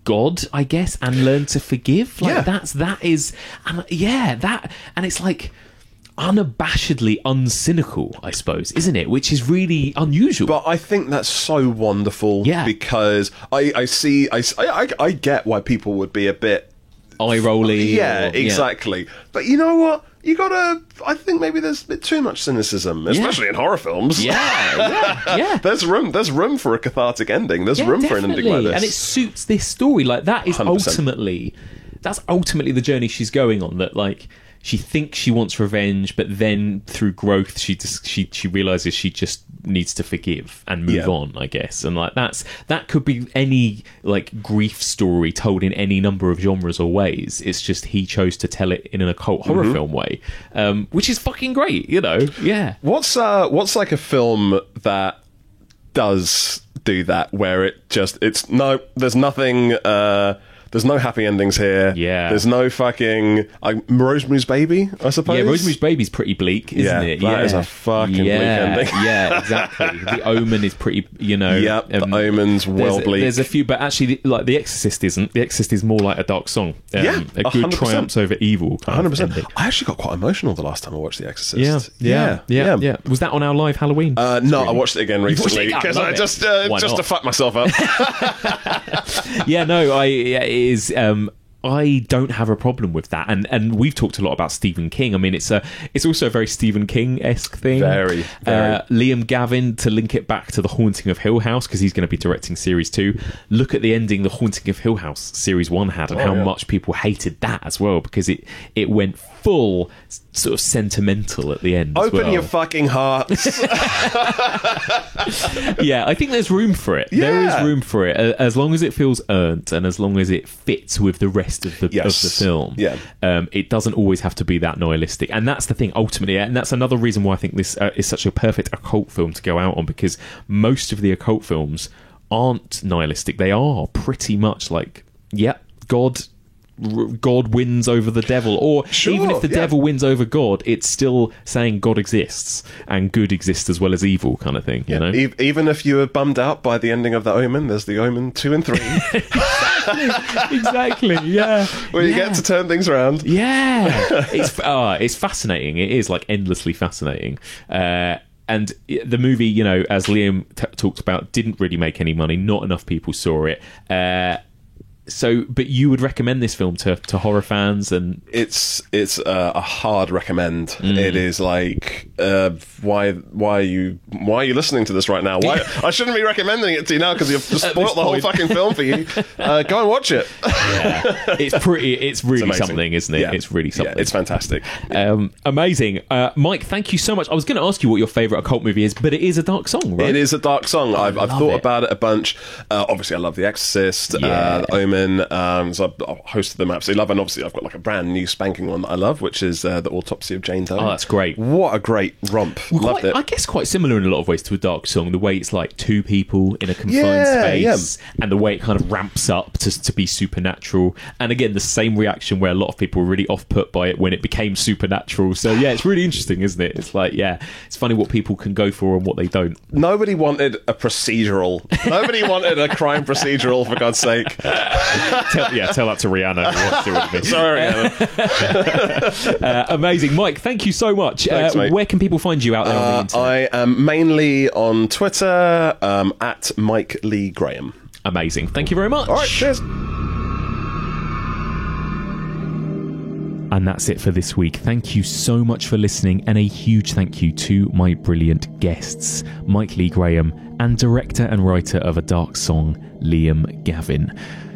God, I guess, and learn to forgive. Like that is, and it's like unabashedly uncynical, I suppose, isn't it? Which is really unusual. But I think that's so wonderful. Because I get why people would be a bit eye-rolly. Yeah, exactly. But you know what? You gotta... I think maybe there's a bit too much cynicism, especially in horror films. Yeah. There's room for a cathartic ending. There's room for an ending like this. And it suits this story. Like, that is 100%. That's ultimately the journey she's going on. That, like, she thinks she wants revenge, but then through growth, she realizes she just needs to forgive and move on, I guess. And like that could be any like grief story told in any number of genres or ways. It's just he chose to tell it in an occult horror film way, which is fucking great, Yeah. What's like a film that does do that, where there's nothing. There's no happy endings here. Yeah. There's no fucking... Rosemary's Baby, I suppose? Yeah, Rosemary's Baby's pretty bleak, isn't it? That is a fucking bleak ending. Yeah, exactly. The Omen is pretty, Yep, The Omen's bleak. There's a few, but actually, like, The Exorcist isn't. The Exorcist is more like a dark song. A good 100%. triumphs over evil. 100%. I actually got quite emotional the last time I watched The Exorcist. Yeah. Was that on our live Halloween? No, I watched it again recently because I just to fuck myself up. It is I don't have a problem with that, and we've talked a lot about Stephen King. I mean, it's also a very Stephen King-esque thing. Very. Liam Gavin, to link it back to The Haunting of Hill House, because he's going to be directing series 2. Look at the ending The Haunting of Hill House series 1 had, and how much people hated that as well, because it went full sort of sentimental at the end. Open your fucking hearts. Yeah, I think there's room for it. Yeah. There is room for it, as long as it feels earned and as long as it fits with the rest of the film. Yeah. It doesn't always have to be that nihilistic, and that's the thing ultimately, and that's another reason why I think this is such a perfect occult film to go out on, because most of the occult films aren't nihilistic. They are pretty much like, God wins over the devil, or even if the devil wins over God, it's still saying God exists and good exists as well as evil, kind of thing. You know, even if you were bummed out by the ending of The Omen, there's The Omen 2 and 3. exactly. Yeah, where you get to turn things around. Yeah, it's fascinating. It is like endlessly fascinating. And the movie, you know, as Liam talked about, didn't really make any money. Not enough people saw it. But you would recommend this film to horror fans, and it's a hard recommend. It is like, why are you listening to this right now? Why I shouldn't be recommending it to you now, because you've just spoiled the whole fucking film for you. Go and watch it. Yeah, it's really something, isn't it? Yeah. It's really something. Yeah, it's fantastic. Amazing. Mike, thank you so much. I was going to ask you what your favourite occult movie is, but it is A Dark Song, right? It is A Dark Song. I've thought about it a bunch. Obviously, I love The Exorcist, The Omen. So I've hosted them absolutely love, and obviously I've got like a brand new spanking one that I love, which is The Autopsy of Jane Doe. Oh, that's great. What a great romp. Loved it. I guess quite similar in a lot of ways to A Dark Song, the way it's like two people in a confined space, and the way it kind of ramps up to be supernatural, and again the same reaction where a lot of people were really off-put by it when it became supernatural. So yeah, it's really interesting, isn't it? It's like, it's funny what people can go for and what they don't. Nobody wanted a procedural. Nobody wanted a crime procedural, for God's sake. Tell that to Rihanna who watched it with me. Sorry, Rihanna. Amazing. Mike, thank you so much. Thanks, mate. Where can people find you out there on the internet? I am mainly on Twitter, at Mike Lee Graham. Amazing. Thank you very much. All right, cheers. And that's it for this week. Thank you so much for listening, and a huge thank you to my brilliant guests, Mike Lee Graham and director and writer of A Dark Song, Liam Gavin.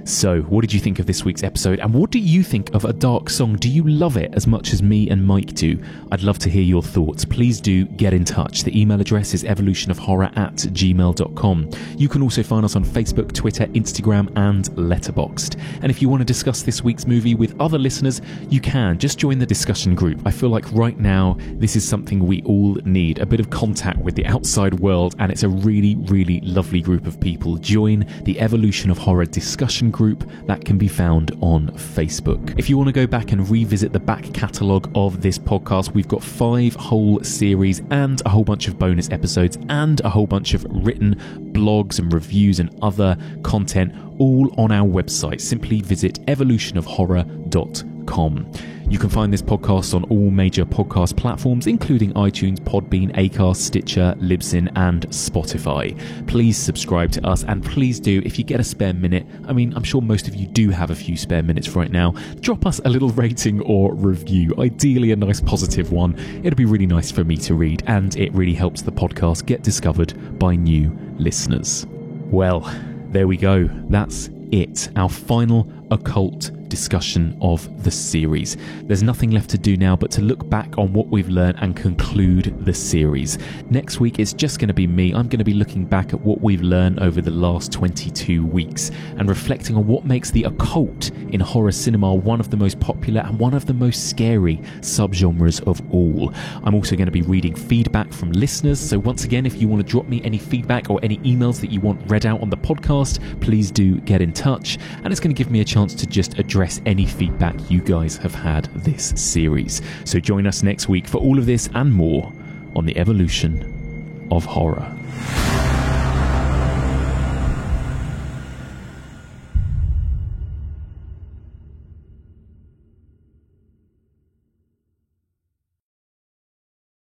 So, what did you think of this week's episode, and what do you think of A Dark Song? Do you love it as much as me and Mike do? I'd love to hear your thoughts. Please do get in touch. The email address is evolutionofhorror@gmail.com. You can also find us on Facebook, Twitter, Instagram and Letterboxd. And if you want to discuss this week's movie with other listeners, you can. Just join the discussion group. I feel like right now this is something we all need, a bit of contact with the outside world, and it's a really, really lovely group of people. Join the Evolution of Horror discussion group that can be found on Facebook. If you want to go back and revisit the back catalogue of this podcast, we've got 5 whole series and a whole bunch of bonus episodes and a whole bunch of written blogs and reviews and other content, all on our website. Simply visit evolutionofhorror.com. You can find this podcast on all major podcast platforms, including iTunes, Podbean, Acast, Stitcher, Libsyn, and Spotify. Please subscribe to us, and please do, if you get a spare minute, I mean, I'm sure most of you do have a few spare minutes right now, drop us a little rating or review, ideally a nice positive one. It'll be really nice for me to read, and it really helps the podcast get discovered by new listeners. Well, there we go. That's it. Our final occult discussion of the series. There's nothing left to do now but to look back on what we've learned and conclude the series. Next week it's just going to be me. I'm going to be looking back at what we've learned over the last 22 weeks and reflecting on what makes the occult in horror cinema one of the most popular and one of the most scary subgenres of all. I'm also going to be reading feedback from listeners, so once again, if you want to drop me any feedback or any emails that you want read out on the podcast, please do get in touch, and it's going to give me a chance to just address any feedback you guys have had this series. So join us next week for all of this and more on the Evolution of Horror.